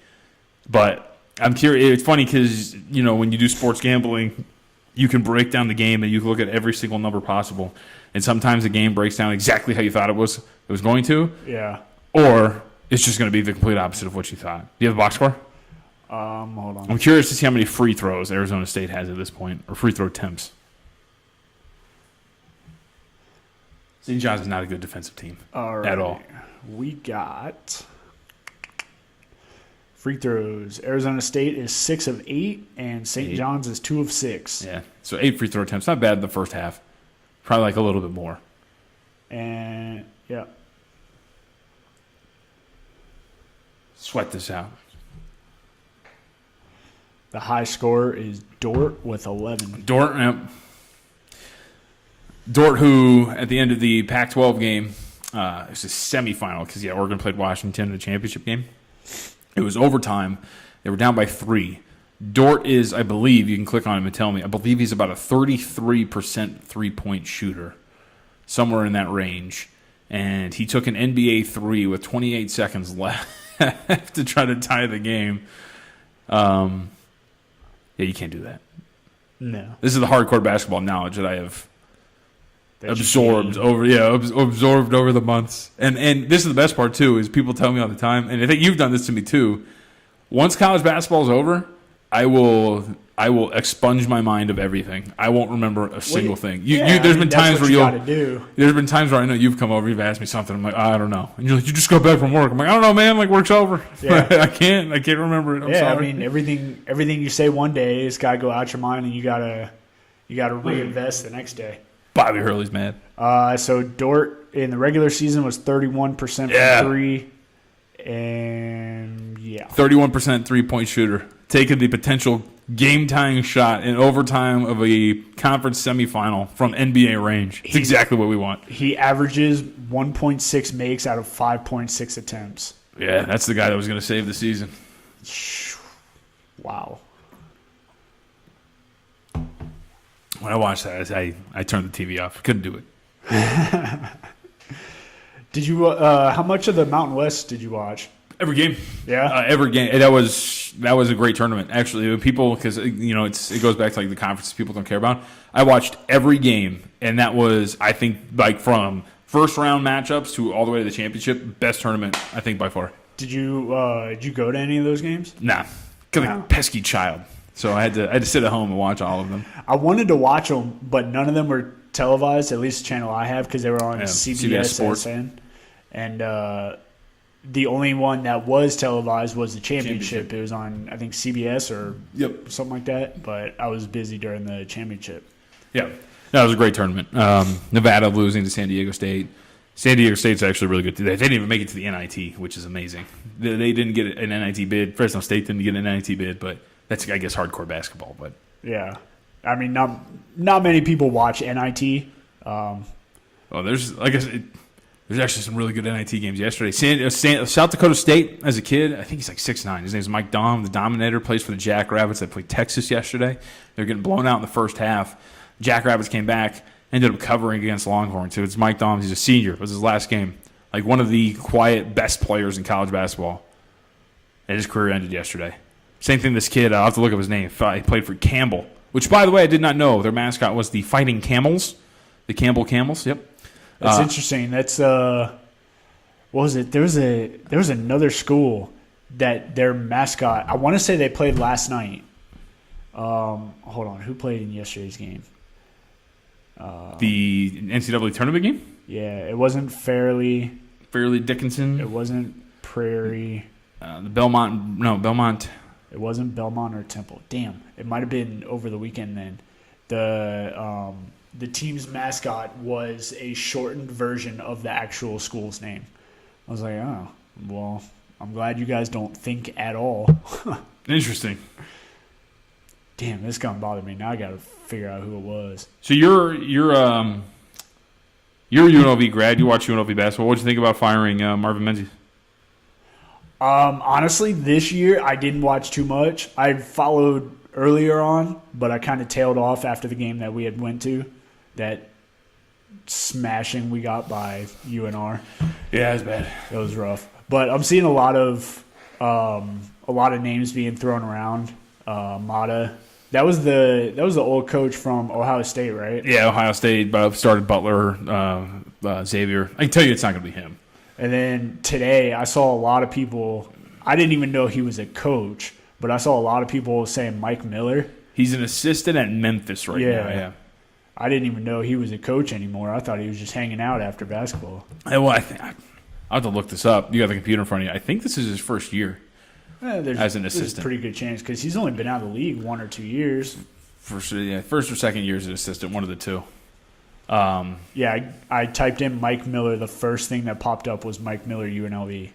But I'm curious. It's funny because, when you do sports gambling, you can break down the game and you can look at every single number possible. And sometimes the game breaks down exactly how you thought it was going to. Yeah. Or it's just going to be the complete opposite of what you thought. Do you have the box score? Hold on. I'm curious to see how many free throws Arizona State has at this point, or free throw attempts. St. John's is not a good defensive team at all. We got free throws. Arizona State is 6 of 8, and St. John's is 2 of 6. Yeah, so 8 free throw attempts. Not bad in the first half. Probably like a little bit more. And, yeah. Sweat this out. The high score is Dort with 11. Dort, who at the end of the Pac-12 game, it's a semifinal because Oregon played Washington in the championship game. It was overtime. They were down by 3. Dort is, I believe, you can click on him and tell me, I believe he's about a 33% three-point shooter, somewhere in that range. And he took an NBA 3 with 28 seconds left to try to tie the game. Yeah, you can't do that. No. This is the hardcore basketball knowledge that I have absorbed over the months. And this is the best part too, is people tell me all the time, and I think you've done this to me too. Once college basketball is over, I will expunge my mind of everything. I won't remember a single thing. There's been times where I know you've come over, you've asked me something. I'm like, I don't know, and you're like, you just got back from work. I'm like, I don't know, man. Like, work's over. Yeah. I can't remember it. I'm sorry. I mean, everything you say one day has got to go out your mind, and you gotta reinvest the next day. Bobby Hurley's mad. So Dort in the regular season was 31% from 3, and 31% 3-point shooter, taking the potential game-tying shot in overtime of a conference semifinal from NBA range. It's exactly what we want. He averages 1.6 makes out of 5.6 attempts. Yeah, that's the guy that was going to save the season. Wow. When I watched that, I turned the TV off. Couldn't do it. Did you? How much of the Mountain West did you watch? Every game. Yeah. Every game. That was a great tournament. Actually, people, because it goes back to like the conferences people don't care about. I watched every game, and that was, I think, like from first round matchups to all the way to the championship, best tournament I think by far. Did you go to any of those games? Nah, because like a pesky child. So I had to sit at home and watch all of them. I wanted to watch them, but none of them were televised. At least the channel I have, because they were on CBS Sports. SN. And the only one that was televised was the championship. It was on, I think, CBS or something like that. But I was busy during the championship. Yeah, that was a great tournament. Nevada losing to San Diego State. San Diego State's actually really good. They didn't even make it to the NIT, which is amazing. They didn't get an NIT bid. Fresno State didn't get an NIT bid, but that's, I guess, hardcore basketball. But yeah, I mean, not many people watch NIT. There's, like I said, there's actually some really good NIT games yesterday. South Dakota State, as a kid, I think he's like 6'9". His name's Mike Dom, the Dominator, plays for the Jackrabbits. They played Texas yesterday. They're getting blown out in the first half. Jackrabbits came back, ended up covering against Longhorn. So it's Mike Dom. He's a senior. It was his last game. Like one of the quiet best players in college basketball. And his career ended yesterday. Same thing this kid, I'll have to look up his name. He played for Campbell, which, by the way, I did not know. Their mascot was the Fighting Camels. The Campbell Camels, yep. That's interesting. That's what was it? There was another school that their mascot. I want to say they played last night. Hold on, who played in yesterday's game? The NCAA Tournament game? Yeah, it wasn't Fairleigh Dickinson. It wasn't Prairie. The Belmont. It wasn't Belmont or Temple. Damn, it might have been over the weekend then. The team's mascot was a shortened version of the actual school's name. I was like, oh, well, I'm glad you guys don't think at all. Interesting. Damn, this gonna bother me. Now I gotta figure out who it was. So you're a UNLV grad. You watch UNLV basketball. What did you think about firing Marvin Menzies? Honestly, this year I didn't watch too much. I followed earlier on, but I kind of tailed off after the game that we had went to. That smashing we got by UNR. Yeah, it's bad. It was rough. But I'm seeing a lot of names being thrown around. Mata. That was the old coach from Ohio State, right? Yeah, Ohio State started Butler, Xavier. I can tell you it's not going to be him. And then today I saw a lot of people. I didn't even know he was a coach, but I saw a lot of people saying Mike Miller. He's an assistant at Memphis right now. Yeah. I didn't even know he was a coach anymore. I thought he was just hanging out after basketball. Well, I'll have to look this up. You got the computer in front of you. I think this is his first year as an assistant. There's a pretty good chance because he's only been out of the league 1 or 2 years. First or second year as an assistant, one of the two. I typed in Mike Miller. The first thing that popped up was Mike Miller, UNLV.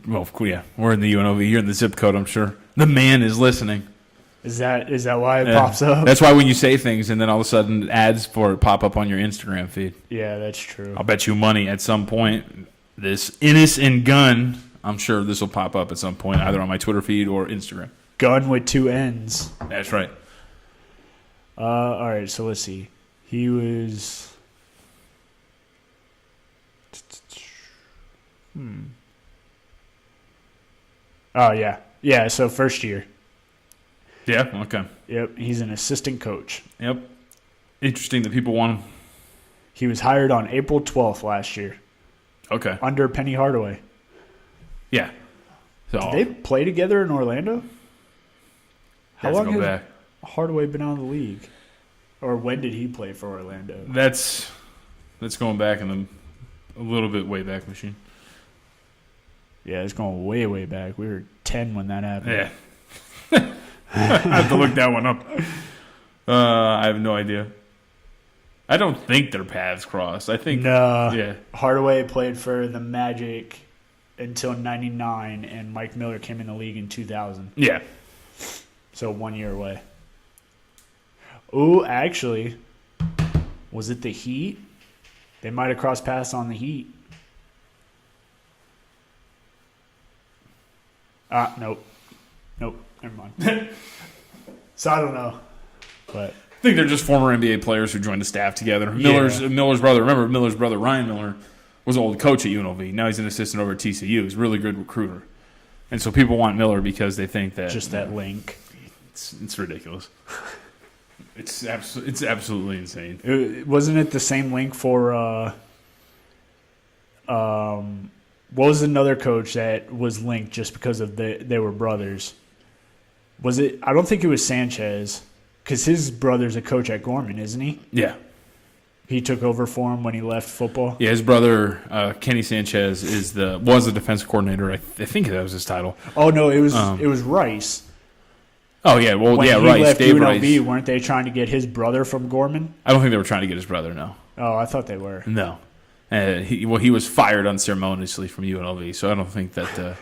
Well, yeah, we're in the UNLV. You're in the zip code, I'm sure. The man is listening. Is that why it pops up? That's why when you say things and then all of a sudden ads for it pop up on your Instagram feed. Yeah, that's true. I'll bet you money at some point this Innis and Gun, I'm sure this will pop up at some point either on my Twitter feed or Instagram. Gun with 2 N's. That's right. All right, so let's see. He was... Oh, yeah. Yeah, so first year. Yeah, okay. Yep, he's an assistant coach. Yep. Interesting that people want him. He was hired on April 12th last year. Okay. Under Penny Hardaway. Yeah. So Did they play together in Orlando? How long has Hardaway been out of the league? Or when did he play for Orlando? That's going back in a little bit way back machine. Yeah, it's going way, way back. We were 10 when that happened. Yeah. I have to look that one up. I have no idea. I don't think their paths crossed. I think Hardaway played for the Magic until 99, and Mike Miller came in the league in 2000. Yeah. So 1 year away. Oh, actually, was it the Heat? They might have crossed paths on the Heat. Nope, never mind. So I don't know, but I think they're just former NBA players who joined the staff together. Miller's brother. Remember, Miller's brother Ryan Miller was an old coach at UNLV. Now he's an assistant over at TCU. He's a really good recruiter, and so people want Miller because they think that just that link. It's ridiculous. It's absolutely insane. Wasn't it the same link for what was another coach that was linked just because of they were brothers? Was it? I don't think it was Sanchez, because his brother's a coach at Gorman, isn't he? Yeah. He took over for him when he left football. Yeah, his brother Kenny Sanchez was the defense coordinator. I think that was his title. Oh no, it was Rice. Oh yeah, well when yeah, he Rice. Left Dave UNLV, Rice. Weren't they trying to get his brother from Gorman? I don't think they were trying to get his brother. No. Oh, I thought they were. No. He was fired unceremoniously from UNLV, so I don't think that.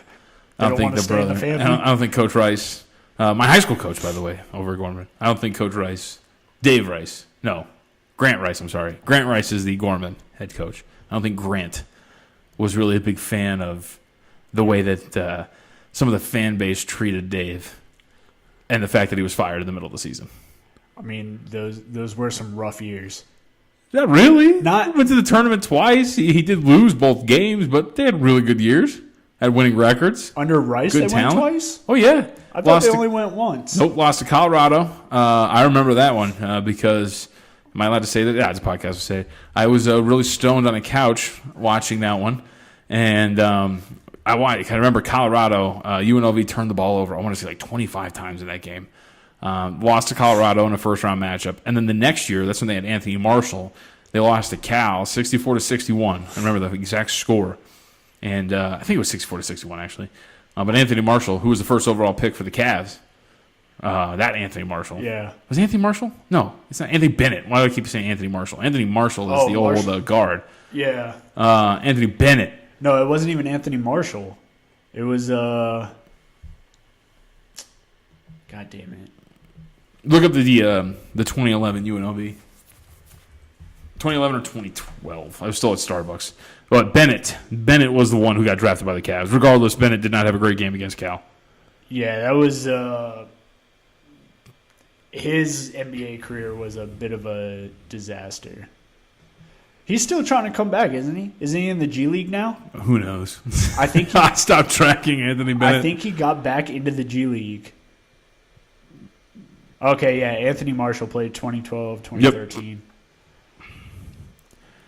I don't think the brother. I don't think Coach Rice. My high school coach, by the way, over at Gorman. I don't think Coach Rice, Dave Rice, no, Grant Rice. I'm sorry, Grant Rice is the Gorman head coach. I don't think Grant was really a big fan of the way that some of the fan base treated Dave, and the fact that he was fired in the middle of the season. I mean, those were some rough years. Not really. Not went to the tournament twice. He did lose both games, but they had really good years. Had winning records. Under Rice, good they talent. went twice? Oh, yeah. I thought they only went once. Nope, lost to Colorado. I remember that one because, am I allowed to say that? Yeah, it's a podcast to say it. I was really stoned on a couch watching that one. And I remember Colorado, UNLV turned the ball over, I want to say like 25 times in that game. Lost to Colorado in a first-round matchup. And then the next year, that's when they had Anthony Marshall. They lost to Cal, 64-61. I remember the exact score. And I think it was 64-61, actually. But Anthony Marshall, who was the first overall pick for the Cavs, that Anthony Marshall. Yeah. Was it Anthony Marshall? No, it's not Anthony Bennett. Why do I keep saying Anthony Marshall? Anthony Marshall is the old guard. Yeah. Anthony Bennett. No, it wasn't even Anthony Marshall. It was God damn it. Look up the 2011 UNLV. 2011 or 2012. I was still at Starbucks. But Bennett was the one who got drafted by the Cavs. Regardless, Bennett did not have a great game against Cal. Yeah, that was his NBA career was a bit of a disaster. He's still trying to come back, isn't he? Isn't he in the G League now? Who knows? I think I stopped tracking Anthony Bennett. I think he got back into the G League. Okay, yeah, Anthony Marshall played 2012, 2013. Yep.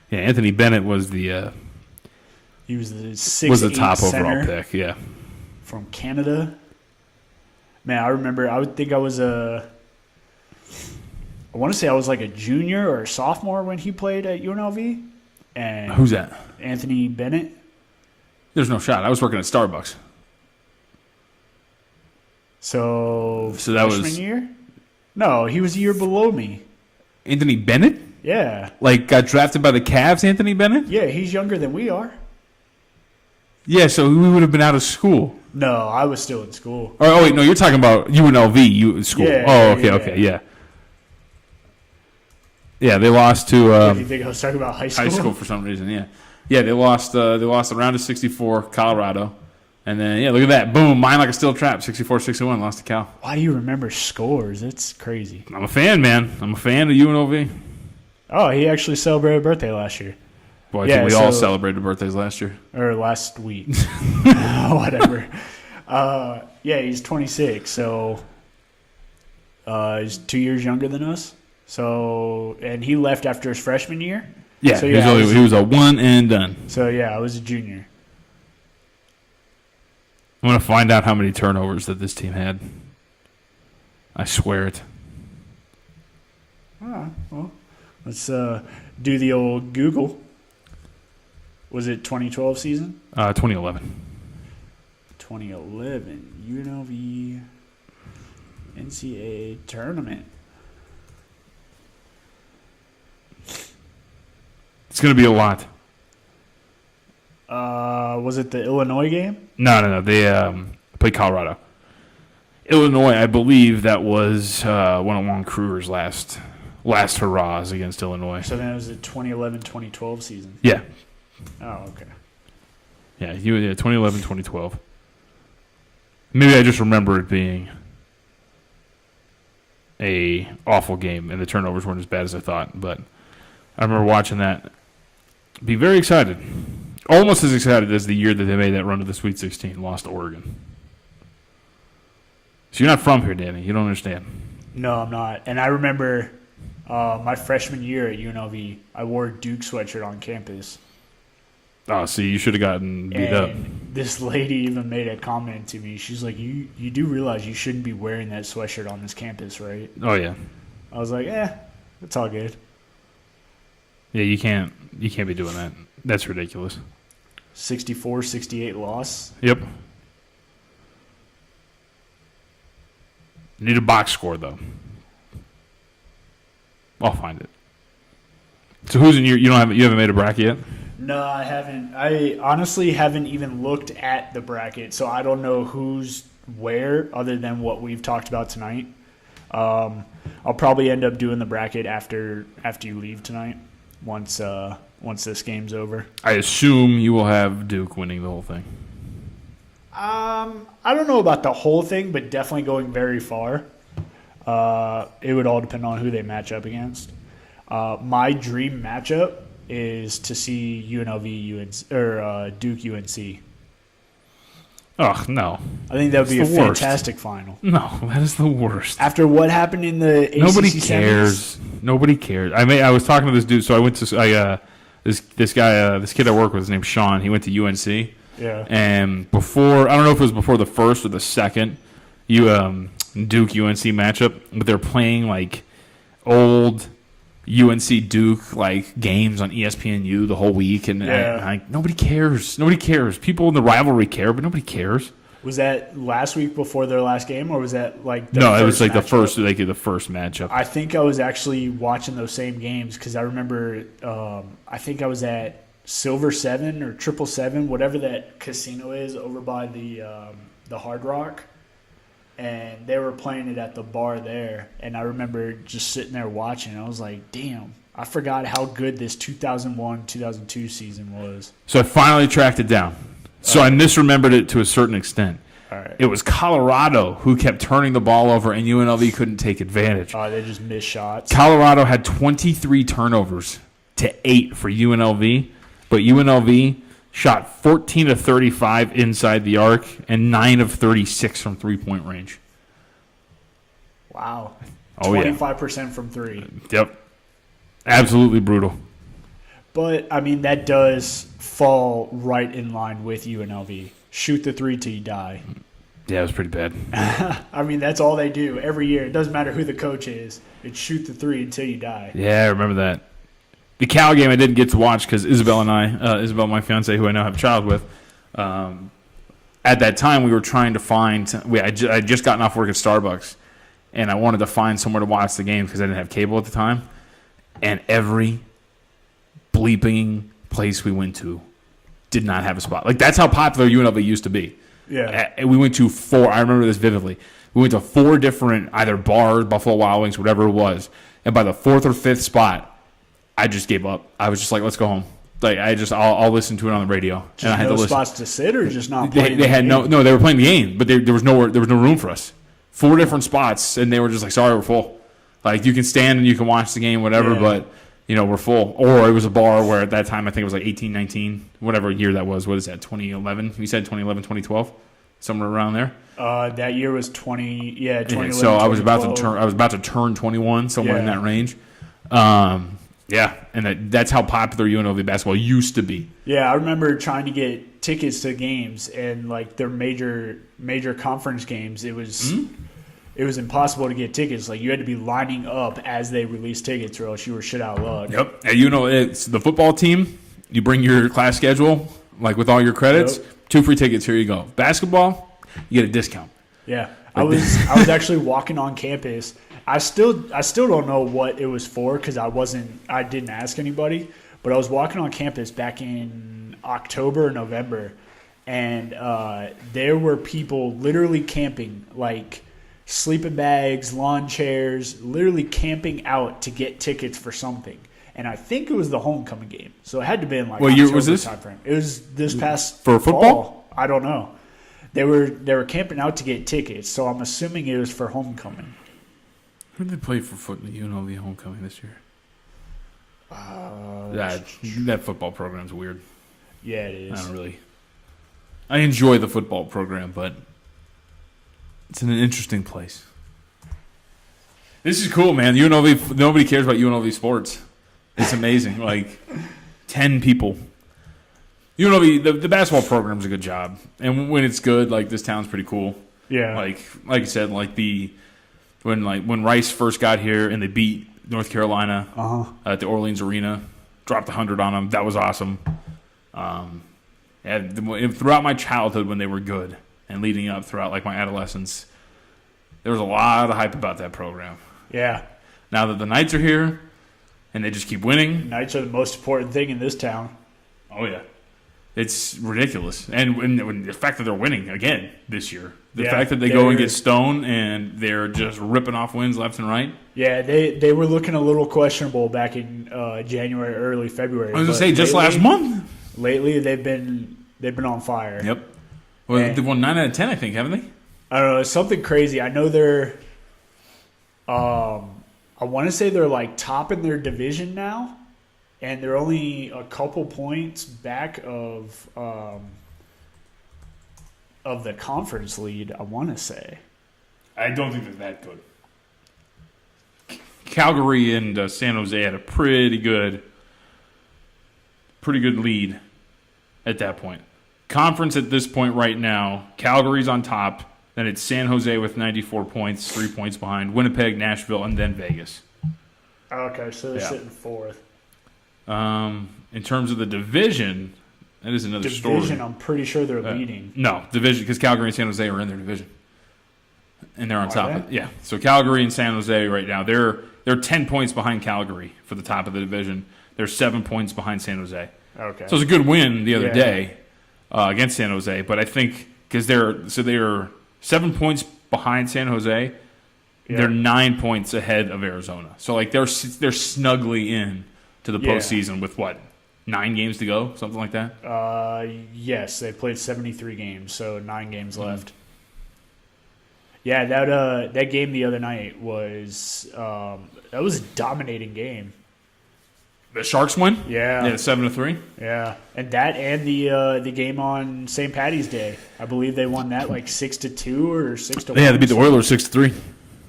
Yeah, Anthony Bennett was the He was the 6'8" top center overall pick. Yeah, from Canada. Man, I remember. I would think I was I want to say I was like a junior or a sophomore when he played at UNLV. And who's that? Anthony Bennett. There's no shot. I was working at Starbucks. So that freshman was year? No, he was a year below me. Anthony Bennett. Yeah. Like got drafted by the Cavs. Anthony Bennett. Yeah, he's younger than we are. Yeah, so we would have been out of school. No, I was still in school. Oh wait, no, you're talking about UNLV school. Yeah, oh, okay, yeah. Yeah, they lost to. You think I was talking about high school? High school for some reason, yeah. Yeah, they lost the round of 64, Colorado. And then, yeah, look at that. Boom, mine like a steel trap, 64-61, lost to Cal. Why do you remember scores? It's crazy. I'm a fan, man. I'm a fan of UNLV. Oh, he actually celebrated a birthday last year. Boy, I think we all celebrated birthdays last year. Or last week. Whatever. Yeah, he's 26, so he's 2 years younger than us. So, and he left after his freshman year. Yeah, so, he was a one and done. So, yeah, I was a junior. I'm going to find out how many turnovers that this team had. I swear it. Well, let's do the old Google. Was it 2012 season? 2011. 2011 UNLV NCAA Tournament. It's going to be a lot. Was it the Illinois game? No. They played Colorado. Illinois, I believe that was one of Juan Kruger's last hurrahs against Illinois. So then it was the 2011-2012 season. Yeah. Oh, okay. Yeah, 2011, 2012. Maybe I just remember it being a awful game, and the turnovers weren't as bad as I thought. But I remember watching that, be very excited. Almost as excited as the year that they made that run to the Sweet 16, lost to Oregon. So you're not from here, Danny. You don't understand. No, I'm not. And I remember my freshman year at UNLV, I wore a Duke sweatshirt on campus. Oh, see, you should have gotten beat up. This lady even made a comment to me. She's like, you do realize you shouldn't be wearing that sweatshirt on this campus, right? Oh, yeah. I was like, it's all good. Yeah, you can't be doing that. That's ridiculous. 64-68 loss. Yep. Need a box score, though. I'll find it. So who's in your – you haven't made a bracket yet? No, I haven't. I honestly haven't even looked at the bracket, so I don't know who's where other than what we've talked about tonight. I'll probably end up doing the bracket after you leave tonight once this game's over. I assume you will have Duke winning the whole thing. I don't know about the whole thing, but definitely going very far. It would all depend on who they match up against. My dream matchup is to see UNLV UNC or Duke UNC. Oh, no. I think that would be a worst. Fantastic final. No, that is the worst. After what happened in the ACC Nobody cares. Semis? Nobody cares. I was talking to this dude, so I went to this kid I work with, his name's Sean. He went to UNC. Yeah. And before, I don't know if it was before the first or the second Duke UNC matchup, but they're playing like old UNC Duke like games on ESPNU the whole week, and nobody cares. Nobody cares. People in the rivalry care, but nobody cares. Was that last week before their last game, or was that like no? It was like the first matchup. I think I was actually watching those same games because I remember. I think I was at Silver 7 or 777, whatever that casino is over by the Hard Rock. And they were playing it at the bar there. And I remember just sitting there watching. I was like, damn, I forgot how good this 2001-2002 season was. So I finally tracked it down. So I misremembered it to a certain extent. All right. It was Colorado who kept turning the ball over, and UNLV couldn't take advantage. They just missed shots. Colorado had 23 turnovers to 8 for UNLV, but UNLV shot 14 of 35 inside the arc and 9 of 36 from three-point range. Wow. Oh, 25% from three. Yep. Absolutely brutal. But, I mean, that does fall right in line with UNLV. Shoot the three till you die. Yeah, it was pretty bad. I mean, that's all they do every year. It doesn't matter who the coach is. It's shoot the three until you die. Yeah, I remember that. The Cal game I didn't get to watch because Isabel, my fiance, who I now have a child with, at that time we were trying to find – I had just gotten off work at Starbucks, and I wanted to find somewhere to watch the game because I didn't have cable at the time. And every bleeping place we went to did not have a spot. Like, that's how popular UNLV used to be. Yeah. And we went to 4 – I remember this vividly. We went to 4 different either bars, Buffalo Wild Wings, whatever it was. And by the 4th or 5th spot, I just gave up. I was just like, let's go home. Like, I'll listen to it on the radio. Just and I had no to listen. spots to sit or just not playing? They had no, they were playing the game, but there was no room for us. 4 different spots, and they were just like, sorry, we're full. Like, you can stand and you can watch the game, whatever, but, we're full. Or it was a bar where at that time I think it was like 18, 19, whatever year that was. What is that, 2011? You said 2011, 2012? Somewhere around there? That year was 2011. So I was about to turn 21, somewhere in that range. And that's how popular UNLV basketball used to be. Yeah, I remember trying to get tickets to games and like their major conference games. It was impossible to get tickets. Like, you had to be lining up as they released tickets, or else you were shit out of luck. Yep. And it's the football team. You bring your class schedule, like with all your credits. Yep. 2 free tickets. Here you go. Basketball, you get a discount. Yeah, I was actually walking on campus. I still don't know what it was for because I didn't ask anybody. But I was walking on campus back in October or November, and there were people literally camping, like sleeping bags, lawn chairs, literally camping out to get tickets for something. And I think it was the homecoming game, so it had to have been like what year was this? Timeframe. It was this past for football. Fall. I don't know. They were camping out to get tickets, so I'm assuming it was for homecoming. Who did they play for UNLV homecoming this year? That football program's weird. Yeah, it is. I enjoy the football program, but it's in an interesting place. This is cool, man. UNLV. Nobody cares about UNLV sports. It's amazing. Like 10 people. UNLV. The basketball program's a good job, and when it's good, like this town's pretty cool. Yeah. Like I said, when Rice first got here and they beat North Carolina at the Orleans Arena, dropped 100 on them. That was awesome. Throughout my childhood when they were good and leading up throughout like my adolescence, there was a lot of hype about that program. Yeah. Now that the Knights are here and they just keep winning. Knights are the most important thing in this town. Oh, yeah. It's ridiculous. And the fact that they're winning again this year. The fact that they go and get Stone and they're just ripping off wins left and right. Yeah, they were looking a little questionable back in January, early February. I was going to say, just last month. Lately, they've been on fire. Yep. Well, they've won 9 out of 10, I think, haven't they? I don't know. It's something crazy. I know they're I want to say they're like top in their division now. And they're only a couple points back of the conference lead, I want to say. I don't think they're that good. Calgary and San Jose had a pretty good lead at that point. Conference at this point right now, Calgary's on top. Then it's San Jose with 94 points, 3 points behind. Winnipeg, Nashville, and then Vegas. Okay, so they're sitting fourth. In terms of the division, that is another story. Division, I'm pretty sure they're leading. No, division, because Calgary and San Jose are in their division. And they're on top of it. Yeah. So Calgary and San Jose right now, they're 10 points behind Calgary for the top of the division. They're 7 points behind San Jose. Okay. So it was a good win the other day against San Jose. But I think because they're 7 points behind San Jose, Yeah. They're 9 points ahead of Arizona. So like they're snugly in to the postseason with what, 9 games to go, something like that. Yes, they played 73 games, so 9 games left. Yeah, that game the other night was that was a dominating game. The Sharks win. Yeah, 7-3. Yeah, and the game on St. Patty's Day, I believe they won that like 6-2 or 6-1. Yeah, they beat the Oilers 6-3.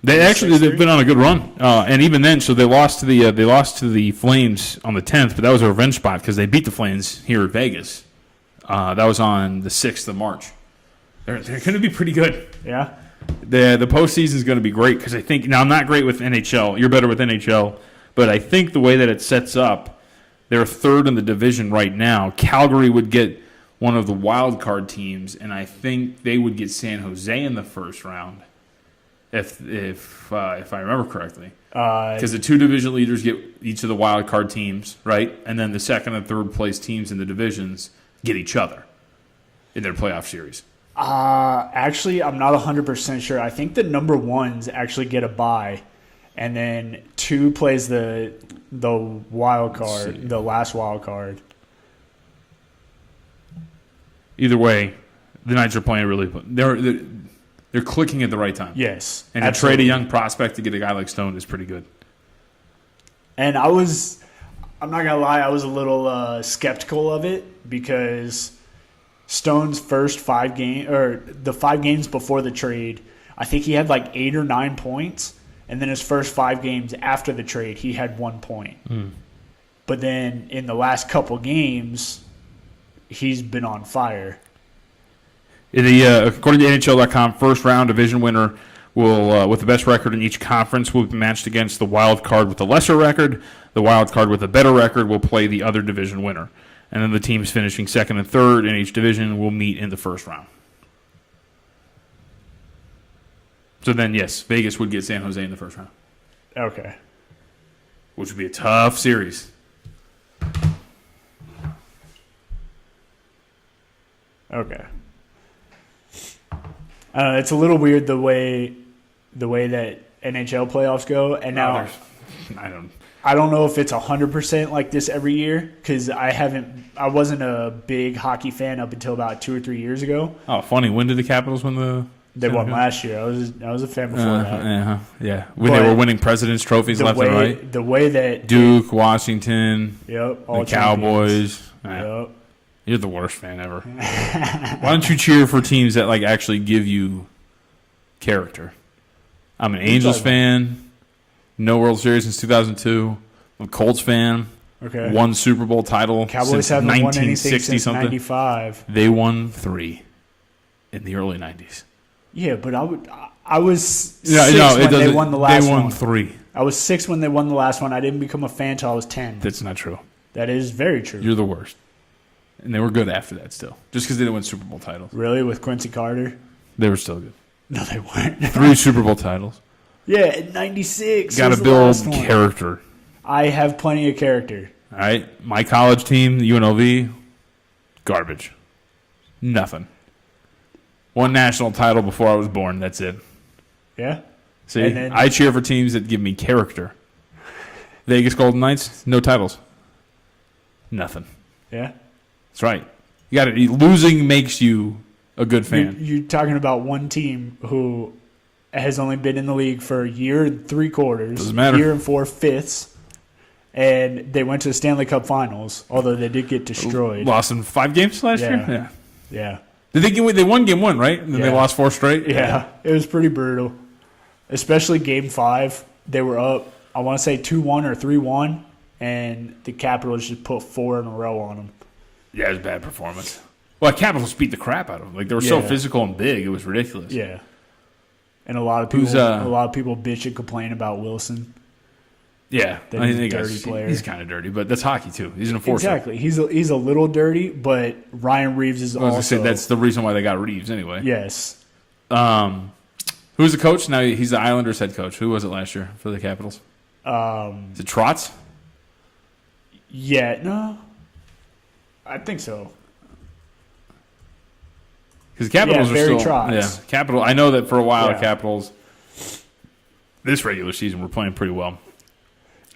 They've been on a good run, and even then, so they lost to the Flames on the 10th, but that was a revenge spot because they beat the Flames here at Vegas. That was on the 6th of March. They're going to be pretty good. Yeah. The postseason is going to be great because I think now I'm not great with NHL. You're better with NHL, but I think the way that it sets up, they're third in the division right now. Calgary would get one of the wild card teams, and I think they would get San Jose in the first round, if I remember correctly. Because the 2 division leaders get each of the wild card teams, right, and then the second and third place teams in the divisions get each other in their playoff series. Actually, I'm not 100% sure. I think the number 1s actually get a bye, and then 2 plays the wild card, the last wild card. Either way, the Knights are playing really. They're clicking at the right time. Yes, and to trade a young prospect to get a guy like Stone is pretty good. And I'm not gonna lie, I was a little skeptical of it because Stone's first 5 games, or the 5 games before the trade, I think he had like 8 or 9 points. And then his first 5 games after the trade, he had 1 point. But then in the last couple games, he's been on fire. According to NHL.com, first round division winner will, with the best record in each conference, will be matched against the wild card with the lesser record. The wild card with a better record will play the other division winner. And then the teams finishing second and third in each division will meet in the first round. So then, yes, Vegas would get San Jose in the first round. Okay. Which would be a tough series. Okay. It's a little weird the way that NHL playoffs go, and now I don't know if it's 100% like this every year because I wasn't a big hockey fan up until about 2 or 3 years ago. Oh, funny. When did the Capitals win the? They won last year. I was a fan before that. Yeah, when they were winning President's trophies left and right. The way that Duke, Washington, all the Cowboys. Yep. You're the worst fan ever. Why don't you cheer for teams that like actually give you character? I'm an Angels fan. No World Series since 2002. I'm a Colts fan. Okay. 1 Super Bowl title Cowboys since haven't 1960 won anything since something. 95. They won 3 in the early 90s. Yeah, but I was 6 when they won the last one. They won 3. I was 6 when they won the last one. I didn't become a fan until I was 10. That's not true. That is very true. You're the worst. And they were good after that still. Just because they didn't win Super Bowl titles. Really? With Quincy Carter? They were still good. No, they weren't. 3 Super Bowl titles. Yeah, in 96. Got to build character. I have plenty of character. All right? My college team, UNLV, garbage. Nothing. 1 national title before I was born. That's it. Yeah? See, I cheer for teams that give me character. Vegas Golden Knights, no titles. Nothing. Yeah? That's right. You got to losing makes you a good fan. You're talking about one team who has only been in the league for a year and 3 quarters, Doesn't matter. year and 4/5, and they went to the Stanley Cup Finals, although they did get destroyed. Lost in 5 games last year? Yeah. They won game 1, right? And then they lost 4 straight? Yeah, it was pretty brutal. Especially game 5. They were up, I want to say 2-1 or 3-1, and the Capitals just put 4 in a row on them. Yeah, it was a bad performance. Well, Capitals beat the crap out of them. Like, they were so physical and big, it was ridiculous. Yeah. And a lot of people bitch and complain about Wilson. Yeah, That he's a dirty player. He's kind of dirty, but that's hockey too. He's an enforcer. Exactly. He's a little dirty, but Ryan Reeves is also. Say, that's the reason why they got Reeves anyway. Yes. Who's the coach now? He's the Islanders head coach. Who was it last year for the Capitals? Is it Trotz? Yeah. No. I think so. Because Capitals are Barry still. Trotz. Yeah, Capital. I know that for a while, Capitals. this regular season we're playing pretty well.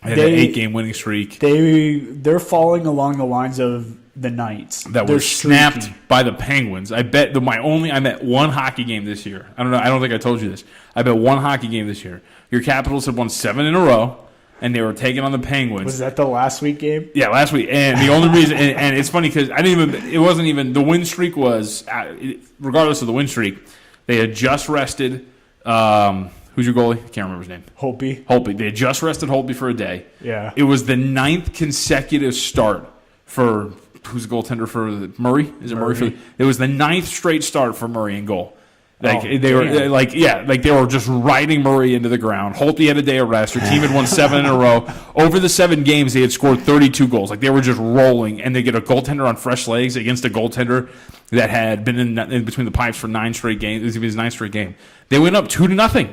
They had an 8-game winning streak. They're falling along the lines of the Knights. That was snapped by the Penguins. I bet I bet one hockey game this year. I don't know. I don't think I told you this. I bet one hockey game this year. Your Capitals have won 7 in a row, and they were taking on the Penguins. Was that the last week game? Yeah, last week. And the only reason, and it's funny because it wasn't even the win streak was regardless of the win streak, they had just rested. Who's your goalie? I can't remember his name. Holtby. They had just rested Holtby for a day. Yeah. It was the 9th consecutive start for. Who's the goaltender for Murray? Is it Murray? It was the 9th straight start for Murray in goal. They were just riding Murray into the ground. Holtby had a day of rest. Your team had won 7 in a row. Over the 7 games, they had scored 32 goals. Like they were just rolling, and they get a goaltender on fresh legs against a goaltender that had been in between the pipes for 9 straight games. This was his 9th straight game. They went up 2-0.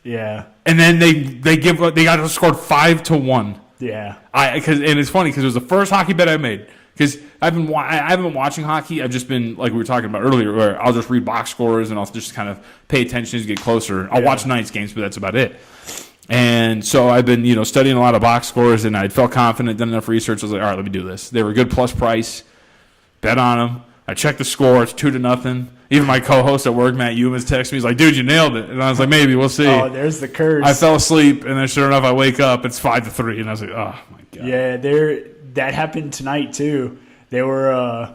Yeah. And then they got scored 5-1. Yeah. And it's funny because it was the first hockey bet I made. Because I've been watching hockey. I've just been, like we were talking about earlier, where I'll just read box scores and I'll just kind of pay attention as you get closer. I'll watch Knights games, but that's about it. And so I've been, studying a lot of box scores, and I felt confident, done enough research. I was like, all right, let me do this. They were a good plus price. Bet on them. I checked the score. It's 2-0. Even my co-host at work, Matt Humans, texted me. He's like, dude, you nailed it. And I was like, maybe. We'll see. Oh, there's the curse. I fell asleep, and then sure enough, I wake up. It's 5-3. And I was like, oh, my God. Yeah, that happened tonight, too. They're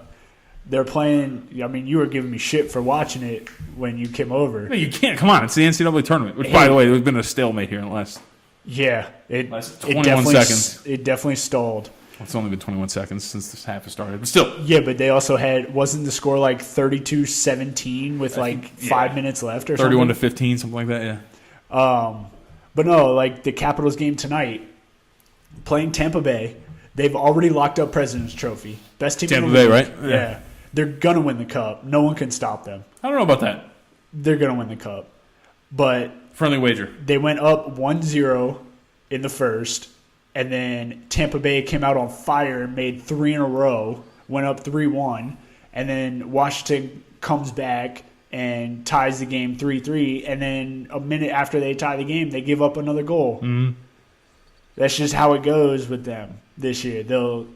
playing. I mean, you were giving me shit for watching it when you came over. No, you can't. Come on, it's the NCAA tournament. Which, by the way, there's been a stalemate here in the last. Yeah, last 21 seconds. It definitely stalled. It's only been 21 seconds since this half has started, but still. Yeah, but they also wasn't the score like 32-17 with 5 minutes left or 31-15, something like that. Yeah. But no, like the Capitals game tonight, playing Tampa Bay. They've already locked up President's Trophy. Best team Tampa in the Bay, league. right? Yeah. They're going to win the Cup. No one can stop them. I don't know about that. They're going to win the Cup. But friendly wager. They went up 1-0 in the first, and then Tampa Bay came out on fire and made 3 in a row, went up 3-1, and then Washington comes back and ties the game 3-3, and then a minute after they tie the game, they give up another goal. Mm-hmm. That's just how it goes with them this year. They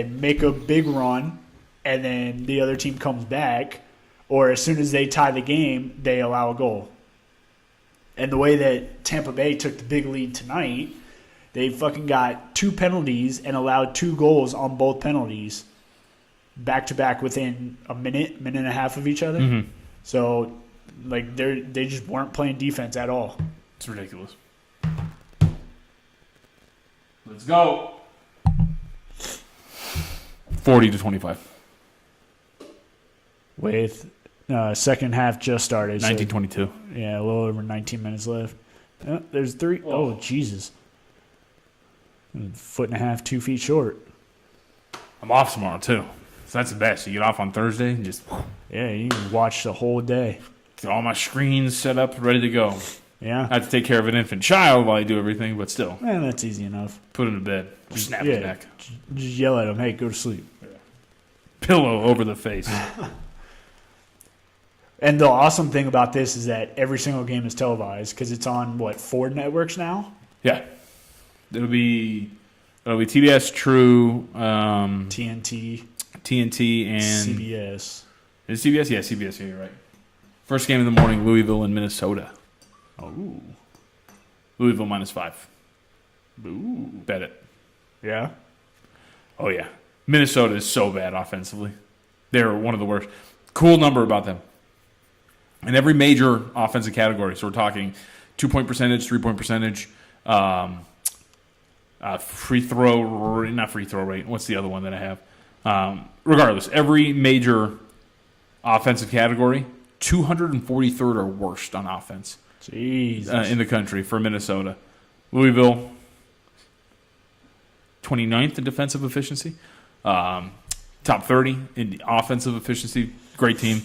make a big run and then the other team comes back, or as soon as they tie the game, they allow a goal. And the way that Tampa Bay took the big lead tonight, they fucking got 2 penalties and allowed 2 goals on both penalties back to back within a minute and a half of each other. Mm-hmm. So they just weren't playing defense at all. It's ridiculous. Let's go. 40-25. With second half just started. 19-22. So, yeah, a little over 19 minutes left. There's 3. Oh, Jesus. 1.5 feet, 2 feet short. I'm off tomorrow, too. So that's the best. You get off on Thursday and just... Yeah, you can watch the whole day. Get all my screens set up, ready to go. Yeah. I have to take care of an infant child while I do everything, but still. That's easy enough. Put him to bed. Just snap his neck. Just yell at him, hey, go to sleep. Yeah. Pillow over the face. And the awesome thing about this is that every single game is televised because it's on, 4 networks now? Yeah. It'll be TBS, True, TNT, and CBS. Is it CBS? Yeah, CBS. Yeah, you're right. First game in the morning, Louisville and Minnesota. Oh. Louisville -5. Ooh. Bet it. Yeah? Oh, yeah. Minnesota is so bad offensively. They're one of the worst. Cool number about them. In every major offensive category, so we're talking 2-point percentage, 3-point percentage, free throw, not free throw rate. What's the other one that I have? Regardless, every major offensive category, 243rd or worst on offense. Jesus. In the country for Minnesota. Louisville, 29th in defensive efficiency. Top 30 in offensive efficiency. Great team.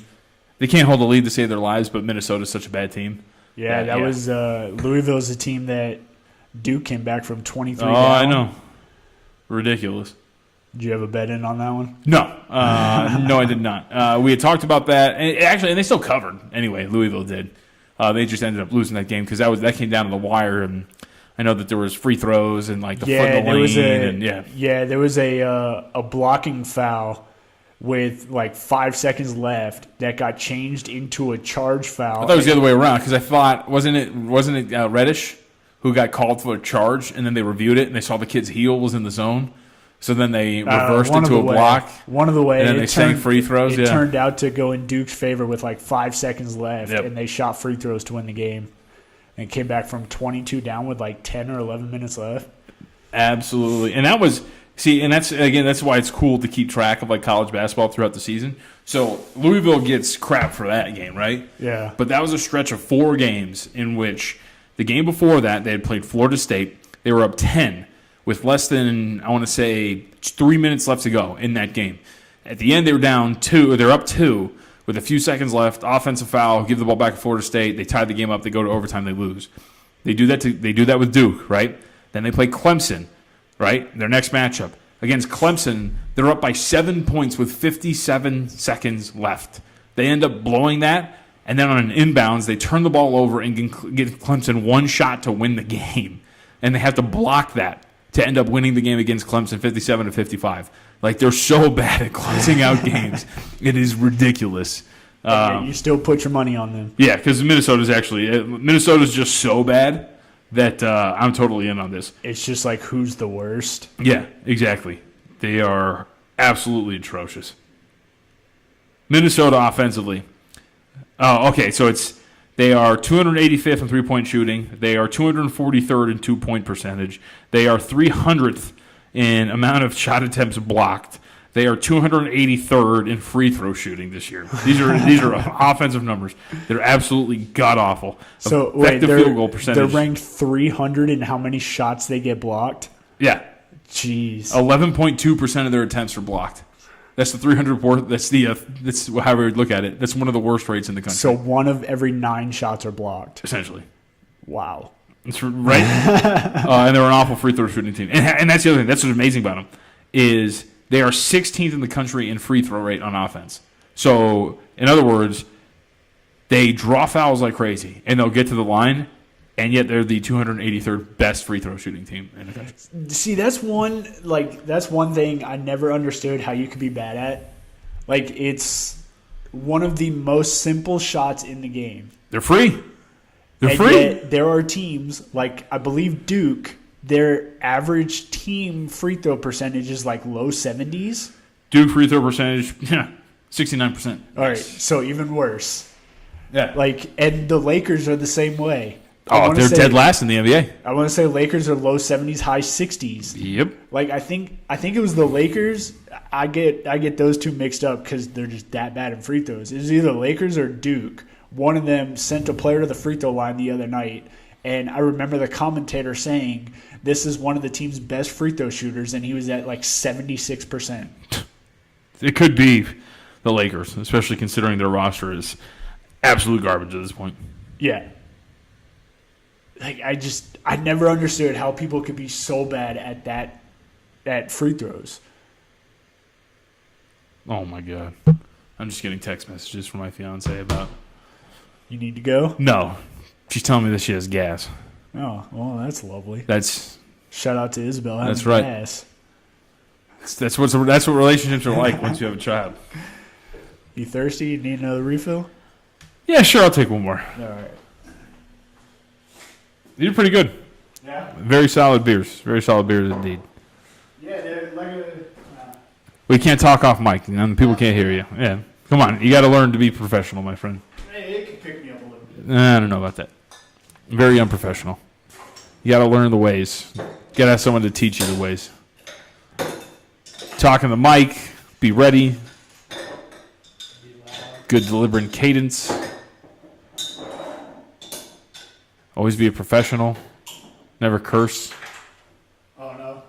They can't hold a lead to save their lives, but Minnesota's such a bad team. Yeah, that was Louisville's a team that Duke came back from 23 down. I know. Ridiculous. Did you have a bet in on that one? No. No, I did not. We had talked about that. And they still covered. Anyway, Louisville did. They just ended up losing that game because that came down to the wire, and I know that there was free throws and like the foot in the lane, there was a blocking foul with like 5 seconds left that got changed into a charge foul. I thought it was the other way around because I thought wasn't it Reddish who got called for a charge, and then they reviewed it and they saw the kid's heel was in the zone, so then they reversed it to a block. One of the way, and then they sang free throws. It turned out to go in Duke's favor with like 5 seconds left, Yep. and they shot free throws to win the game, and came back from 22 down with like 10 or 11 minutes left. Absolutely, and that was. See, and that's why it's cool to keep track of like college basketball throughout the season. So Louisville gets crap for that game, right? Yeah. But that was a stretch of 4 games in which the game before that they had played Florida State. They were up 10 with less than, I want to say, 3 minutes left to go in that game. At the end, they were down 2. They're up 2 with a few seconds left. Offensive foul, give the ball back to Florida State. They tie the game up. They go to overtime. They lose. They do that with Duke, right? Then they play Clemson. Right? Their next matchup. Against Clemson, they're up by 7 points with 57 seconds left. They end up blowing that, and then on an inbounds, they turn the ball over and get Clemson one shot to win the game. And they have to block that to end up winning the game against Clemson 57-55. Like, they're so bad at closing out games. It is ridiculous. You still put your money on them. Yeah, because Minnesota's just so bad that I'm totally in on this. It's just like, who's the worst? Yeah, exactly. They are absolutely atrocious. Minnesota offensively. Oh, okay, so they are 285th in three-point shooting. They are 243rd in two-point percentage. They are 300th in amount of shot attempts blocked. They are 283rd in free throw shooting this year. These are offensive numbers. They're absolutely god awful. So effective field goal percentage. They're ranked 300 in how many shots they get blocked. Yeah, jeez. 11.2% of their attempts are blocked. That's the 300. That's however you look at it. That's one of the worst rates in the country. So 1 of every 9 shots are blocked. Essentially. Wow. That's right. And they're an awful free throw shooting team. And that's the other thing. That's what's amazing about them is they are 16th in the country in free throw rate on offense. So, in other words, they draw fouls like crazy, and they'll get to the line, and yet they're the 283rd best free throw shooting team in the country. See, that's one thing I never understood how you could be bad at. Like, it's one of the most simple shots in the game. They're free. They're and free. Yet there are teams, like I believe Duke, their average team free throw percentage is like low 70s. Duke free throw percentage, 69%. All right, so even worse. Yeah. And the Lakers are the same way. They're dead last in the NBA. I want to say Lakers are low 70s, high 60s. Yep. Like I think it was the Lakers. I get those two mixed up because they're just that bad in free throws. It was either Lakers or Duke. One of them sent a player to the free throw line the other night, and I remember the commentator saying this is one of the team's best free throw shooters, and he was at like 76%. It could be the Lakers, especially considering their roster is absolute garbage at this point. Yeah. Like I never understood how people could be so bad at free throws. Oh my god. I'm just getting text messages from my fiance about You need to go? No. She's telling me that she has gas. Oh, well, that's lovely. Shout out to Isabel. That's right. Gas. That's what relationships are like once you have a child. You thirsty? You need another refill? Yeah, sure. I'll take one more. All right. These are pretty good. Yeah. Very solid beers. Very solid beers indeed. Yeah, they're like We can't talk off mic. People can't hear you. Yeah. Come on. You got to learn to be professional, my friend. Hey, it can pick me up a little bit. I don't know about that. Very unprofessional. You got to learn the ways. You got to have someone to teach you the ways. Talking the mic. Be ready. Good deliberate cadence. Always be a professional. Never curse. Oh, no.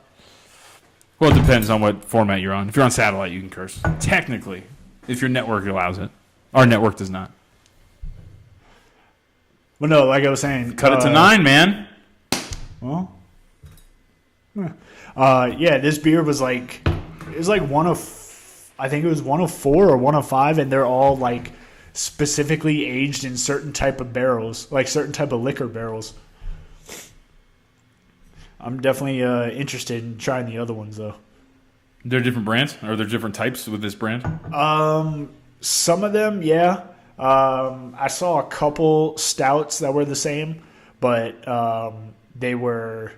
Well, it depends on what format you're on. If you're on satellite, you can curse. Technically, if your network allows it. Our network does not. Well, no, like I was saying. Cut it to 9, man. Well. Yeah, this beer was like, it was like I think it was 104 or 105, and they're all like specifically aged in certain type of barrels, like certain type of liquor barrels. I'm definitely interested in trying the other ones, though. They're different brands? Are there different types with this brand? Some of them, yeah. I saw a couple stouts that were the same, but they were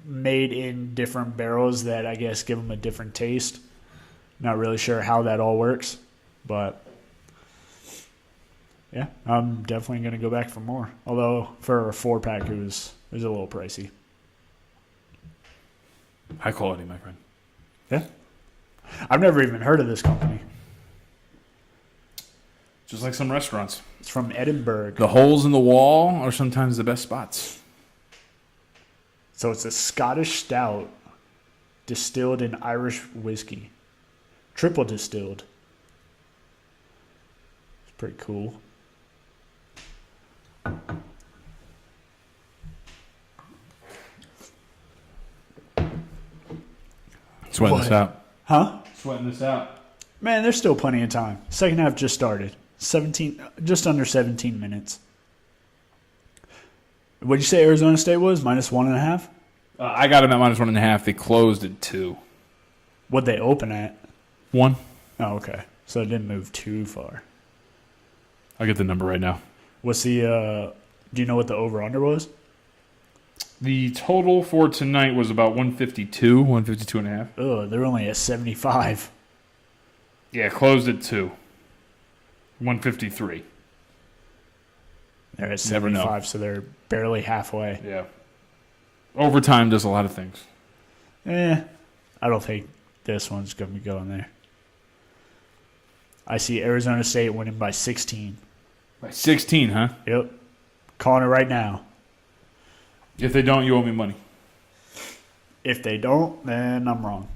made in different barrels that I guess give them a different taste. Not really sure how that all works, but yeah, I'm definitely going to go back for more. Although for a 4-pack, it was a little pricey. High quality, my friend. Yeah, I've never even heard of this company. Just like some restaurants. It's from Edinburgh. The holes in the wall are sometimes the best spots. So it's a Scottish stout distilled in Irish whiskey. Triple distilled. It's pretty cool. Sweating What? this out. Huh? Sweating this out. Man, there's still plenty of time. Second half just started. Just under 17 minutes. What did you say Arizona State was? -1.5? I got them at -1.5. They closed at 2. What'd they open at? 1. Oh, okay. So it didn't move too far. I'll get the number right now. What's the, do you know what the over-under was? The total for tonight was about 152, 152.5. Oh, they're only at 75. Yeah, closed at 2. 153. They're at Never know. 75, so they're barely halfway. Yeah. Overtime does a lot of things. I don't think this one's going to be going there. I see Arizona State winning by 16. By 16, huh? Yep. Calling it right now. If they don't, you owe me money. If they don't, then I'm wrong.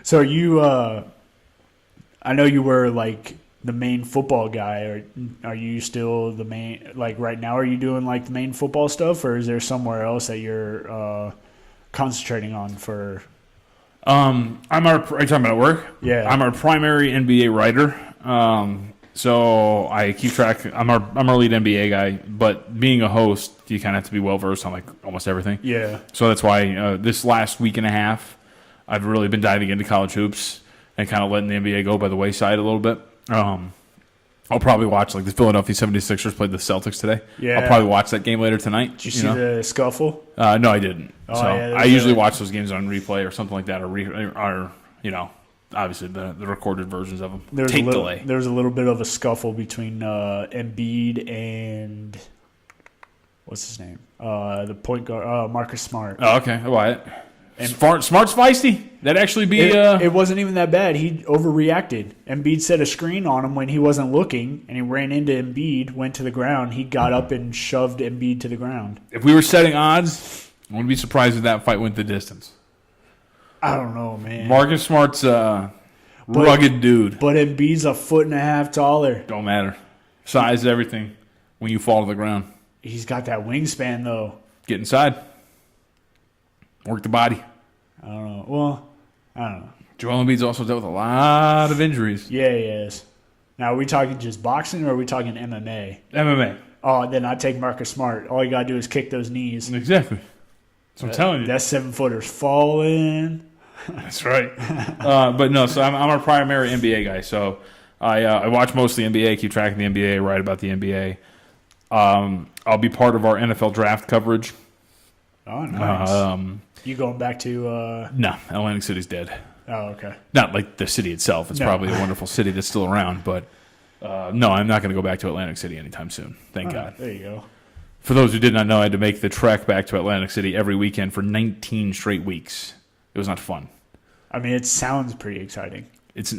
So you, I know you were like the main football guy. Or are you still the main? Like right now, are you doing like the main football stuff, or is there somewhere else that you're concentrating on for? Are you talking about at work? Yeah. I'm our primary NBA writer. So I keep track. I'm our lead NBA guy, but being a host, you kind of have to be well versed on like almost everything. Yeah. So that's why this last week and a half, I've really been diving into college hoops and kind of letting the NBA go by the wayside a little bit. I'll probably watch like the Philadelphia 76ers played the Celtics today. Yeah. I'll probably watch that game later tonight. Did you see the scuffle? No, I didn't. Oh, so yeah, I usually watch those games on replay or something like that, or obviously the recorded versions of them. Delay. There was a little bit of a scuffle between Embiid and what's his name? The point guard, Marcus Smart. Oh, okay. What? Smart's feisty. That'd actually be. It wasn't even that bad. He overreacted. Embiid set a screen on him when he wasn't looking, and he ran into Embiid, went to the ground. He got up and shoved Embiid to the ground. If we were setting odds, I wouldn't be surprised if that fight went the distance. I don't know, man. Marcus Smart's rugged dude. But Embiid's a 1.5 feet taller. Don't matter. Size, everything. When you fall to the ground, He's got that wingspan, though. get inside. Work the body. I don't know. Well, I don't know. Joel Embiid's also dealt with a lot of injuries. Yeah, he is. Now, are we talking just boxing or are we talking MMA? MMA. Oh, then I take Marcus Smart. All you got to do is kick those knees. Exactly. That's what I'm telling you. That 7-footer's falling. That's right. But no, so I'm our primary NBA guy. So I watch mostly NBA, keep track of the NBA, write about the NBA. I'll be part of our NFL draft coverage. Oh, nice. You going back to... No, Atlantic City's dead. Oh, okay. Not like the city itself. It's probably a wonderful city that's still around. But no, I'm not going to go back to Atlantic City anytime soon. Thank God. There you go. For those who did not know, I had to make the trek back to Atlantic City every weekend for 19 straight weeks. It was not fun. I mean, it sounds pretty exciting. It's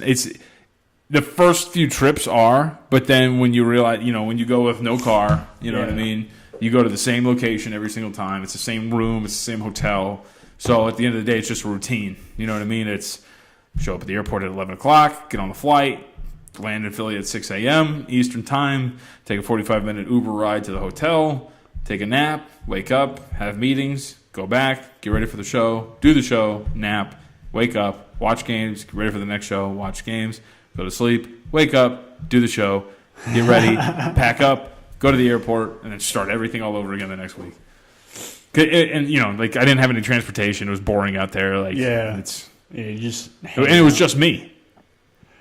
the first few trips are, but then when you realize, when you go with no car, you know what I mean? You go to the same location every single time. It's the same room. It's the same hotel. So at the end of the day, it's just a routine. You know what I mean? It's show up at the airport at 11 o'clock, get on the flight, land in Philly at 6 a.m. Eastern time, take a 45-minute Uber ride to the hotel, take a nap, wake up, have meetings, go back, get ready for the show, do the show, nap, wake up, watch games, get ready for the next show, watch games, go to sleep, wake up, do the show, get ready, pack up, go to the airport, and then start everything all over again the next week. And like I didn't have any transportation. It was boring out there. Like it was just me.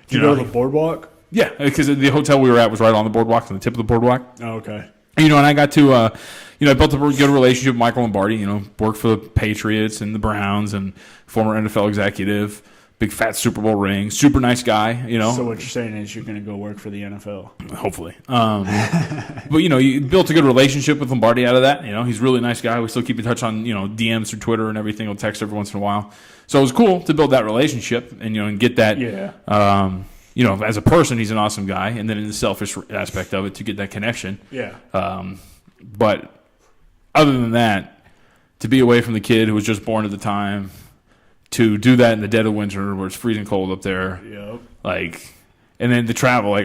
Did you go to the boardwalk? Yeah, because the hotel we were at was right on the boardwalk, on the tip of the boardwalk. Oh, okay. And I got to, I built a good relationship with Michael Lombardi. Worked for the Patriots and the Browns, and former NFL executive, big fat Super Bowl ring, super nice guy. So what you're saying is you're going to go work for the NFL? Hopefully. But you built a good relationship with Lombardi out of that. He's a really nice guy. We still keep in touch on DMs through Twitter and everything. We'll text every once in a while. So it was cool to build that relationship and get that. Yeah. As a person, he's an awesome guy, and then in the selfish aspect of it, to get that connection. Yeah. But other than that, to be away from the kid who was just born at the time, to do that in the dead of winter where it's freezing cold up there, and then the travel,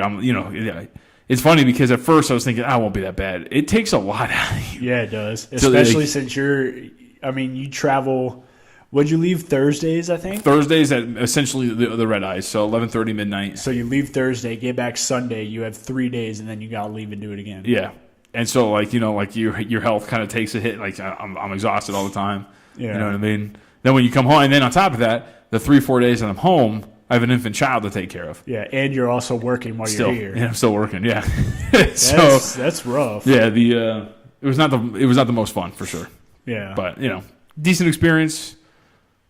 it's funny because at first I was thinking, it won't be that bad. It takes a lot out of you. Yeah, it does, especially since you travel. Would you leave Thursdays, I think? Thursdays at essentially the red eyes, so 11:30 midnight. So you leave Thursday, get back Sunday, you have 3 days, and then you got to leave and do it again. Yeah. And so, your health kind of takes a hit. Like, I'm exhausted all the time. Yeah. You know what I mean? Then when you come home, and then on top of that, the 3-4 days that I'm home, I have an infant child to take care of. Yeah, and you're also working while you're here. Yeah, I'm still working, yeah. That's rough. Yeah, it was not the most fun, for sure. Yeah. But, decent experience.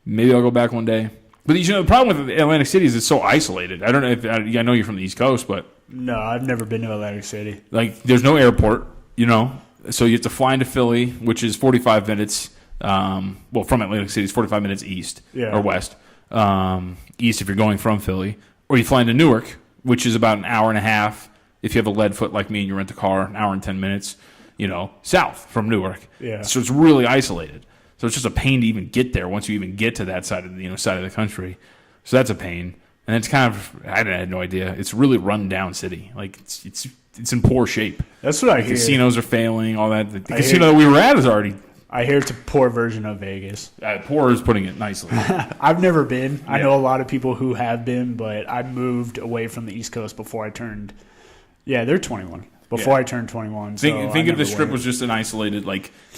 Maybe I'll go back one day. But the problem with Atlantic City is it's so isolated. I don't know if I know you're from the East Coast, but no, I've never been to Atlantic City. There's no airport, so you have to fly into Philly, which is 45 minutes. From Atlantic City, it's 45 minutes east or west. East if you're going from Philly, or you fly into Newark, which is about an hour and a half. If you have a lead foot like me and you rent a car, an hour and 10 minutes, south from Newark. Yeah. So it's really isolated. So it's just a pain to even get there once you even get to that side of the country. So that's a pain, and it's kind of I had no idea. It's a really run down city. Like it's in poor shape. That's what I hear. Casinos are failing. All that. The casino that we were at is already. I hear it's a poor version of Vegas. Poor is putting it nicely. I've never been. Yeah. I know a lot of people who have been, but I moved away from the East Coast before I turned. Yeah, they're 21. Before I turned 21. Think if the strip was just an isolated,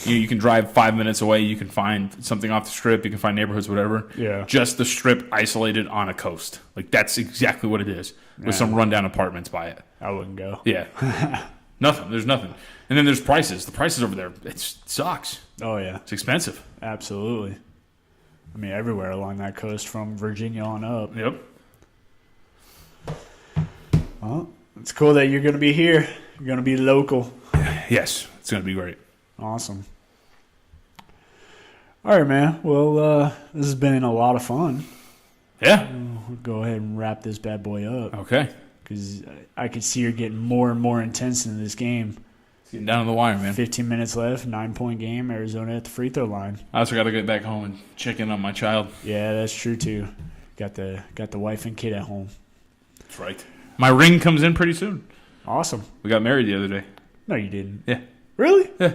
you can drive 5 minutes away, you can find something off the strip, you can find neighborhoods, whatever. Yeah. Just the strip isolated on a coast. That's exactly what it is, with some rundown apartments by it. I wouldn't go. Yeah. Nothing. There's nothing. And then there's prices. The prices over there, it sucks. Oh, yeah. It's expensive. Absolutely. I mean, everywhere along that coast from Virginia on up. Yep. Well, it's cool that you're going to be here. You're going to be local. Yes, it's going to be great. Awesome. All right, man. Well, this has been a lot of fun. Yeah. We'll go ahead and wrap this bad boy up. Okay. Because I could see you're getting more and more intense in this game. It's getting down to the wire, man. 15 minutes left, 9-point game, Arizona at the free throw line. I also got to get back home and check in on my child. Yeah, that's true, too. Got the wife and kid at home. That's right. My ring comes in pretty soon. Awesome. We got married the other day. No, you didn't. Yeah. Really? Yeah.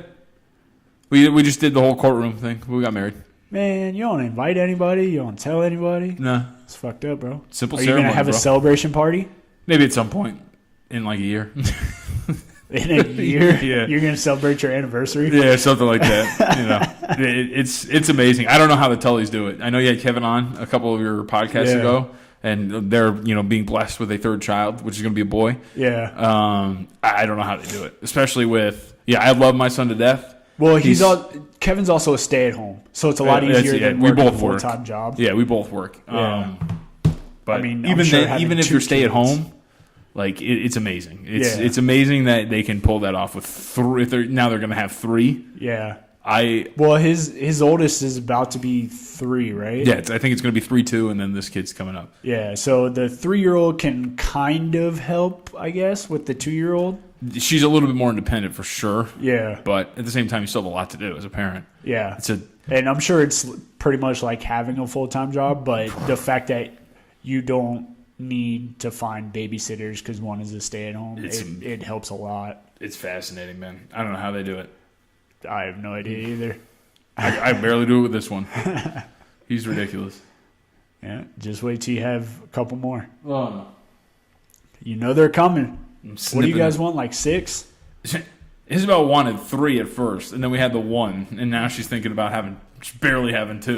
We just did the whole courtroom thing. We got married. Man, you don't invite anybody? You don't tell anybody? No. It's fucked up, bro. Simple ceremony, ceremony, Are you going to have a celebration party? Maybe at some point in a year. In a year? Yeah. You're going to celebrate your anniversary? Yeah, something like that. It's amazing. I don't know how the Tullys do it. I know you had Kevin on a couple of your podcasts ago. And they're, being blessed with a third child, which is going to be a boy. Yeah. I don't know how they do it, especially with. Yeah, I love my son to death. Well, Kevin's also a stay-at-home, so it's a lot easier than working a full-time job. Yeah, we both work. Yeah. But I mean, even if you're stay-at-home, it's amazing. It's amazing that they can pull that off with three. Now they're going to have three. Yeah. His oldest is about to be 3, right? Yeah, I think it's going to be 3-2, and then this kid's coming up. Yeah, so the 3-year-old can kind of help, I guess, with the 2-year-old. She's a little bit more independent for sure. Yeah. But at the same time, you still have a lot to do as a parent. Yeah. And I'm sure it's pretty much like having a full-time job, but the fact that you don't need to find babysitters because one is a stay-at-home, it helps a lot. It's fascinating, man. I don't know how they do it. I have no idea either. I barely do it with this one. He's ridiculous. Yeah, just wait till you have a couple more. Oh, no. You know they're coming. What do you guys it. want, like 6? Isabel wanted 3 at first, and then we had the 1, and now she's thinking about barely having 2.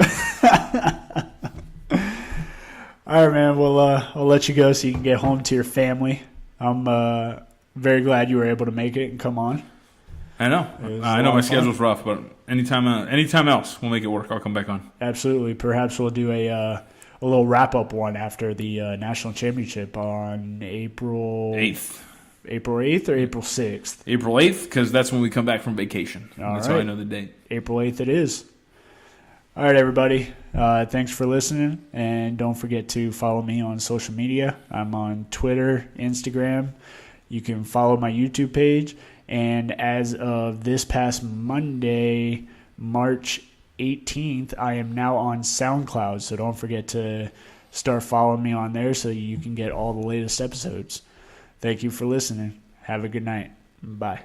All right, man. Well, I'll let you go so you can get home to your family. I'm very glad you were able to make it and come on. I know. I know my schedule's rough, but anytime else we'll make it work. I'll come back on. Absolutely. Perhaps we'll do a little wrap-up one after the national championship on April 8th. April 8th or April 6th? April 8th, because that's when we come back from vacation. That's how I know the date. April 8th it is. All right, everybody. Thanks for listening, and don't forget to follow me on social media. I'm on Twitter, Instagram. You can follow my YouTube page, and as of this past Monday, March 18th, I am now on SoundCloud, so don't forget to start following me on there so you can get all the latest episodes. Thank you for listening. Have a good night. Bye.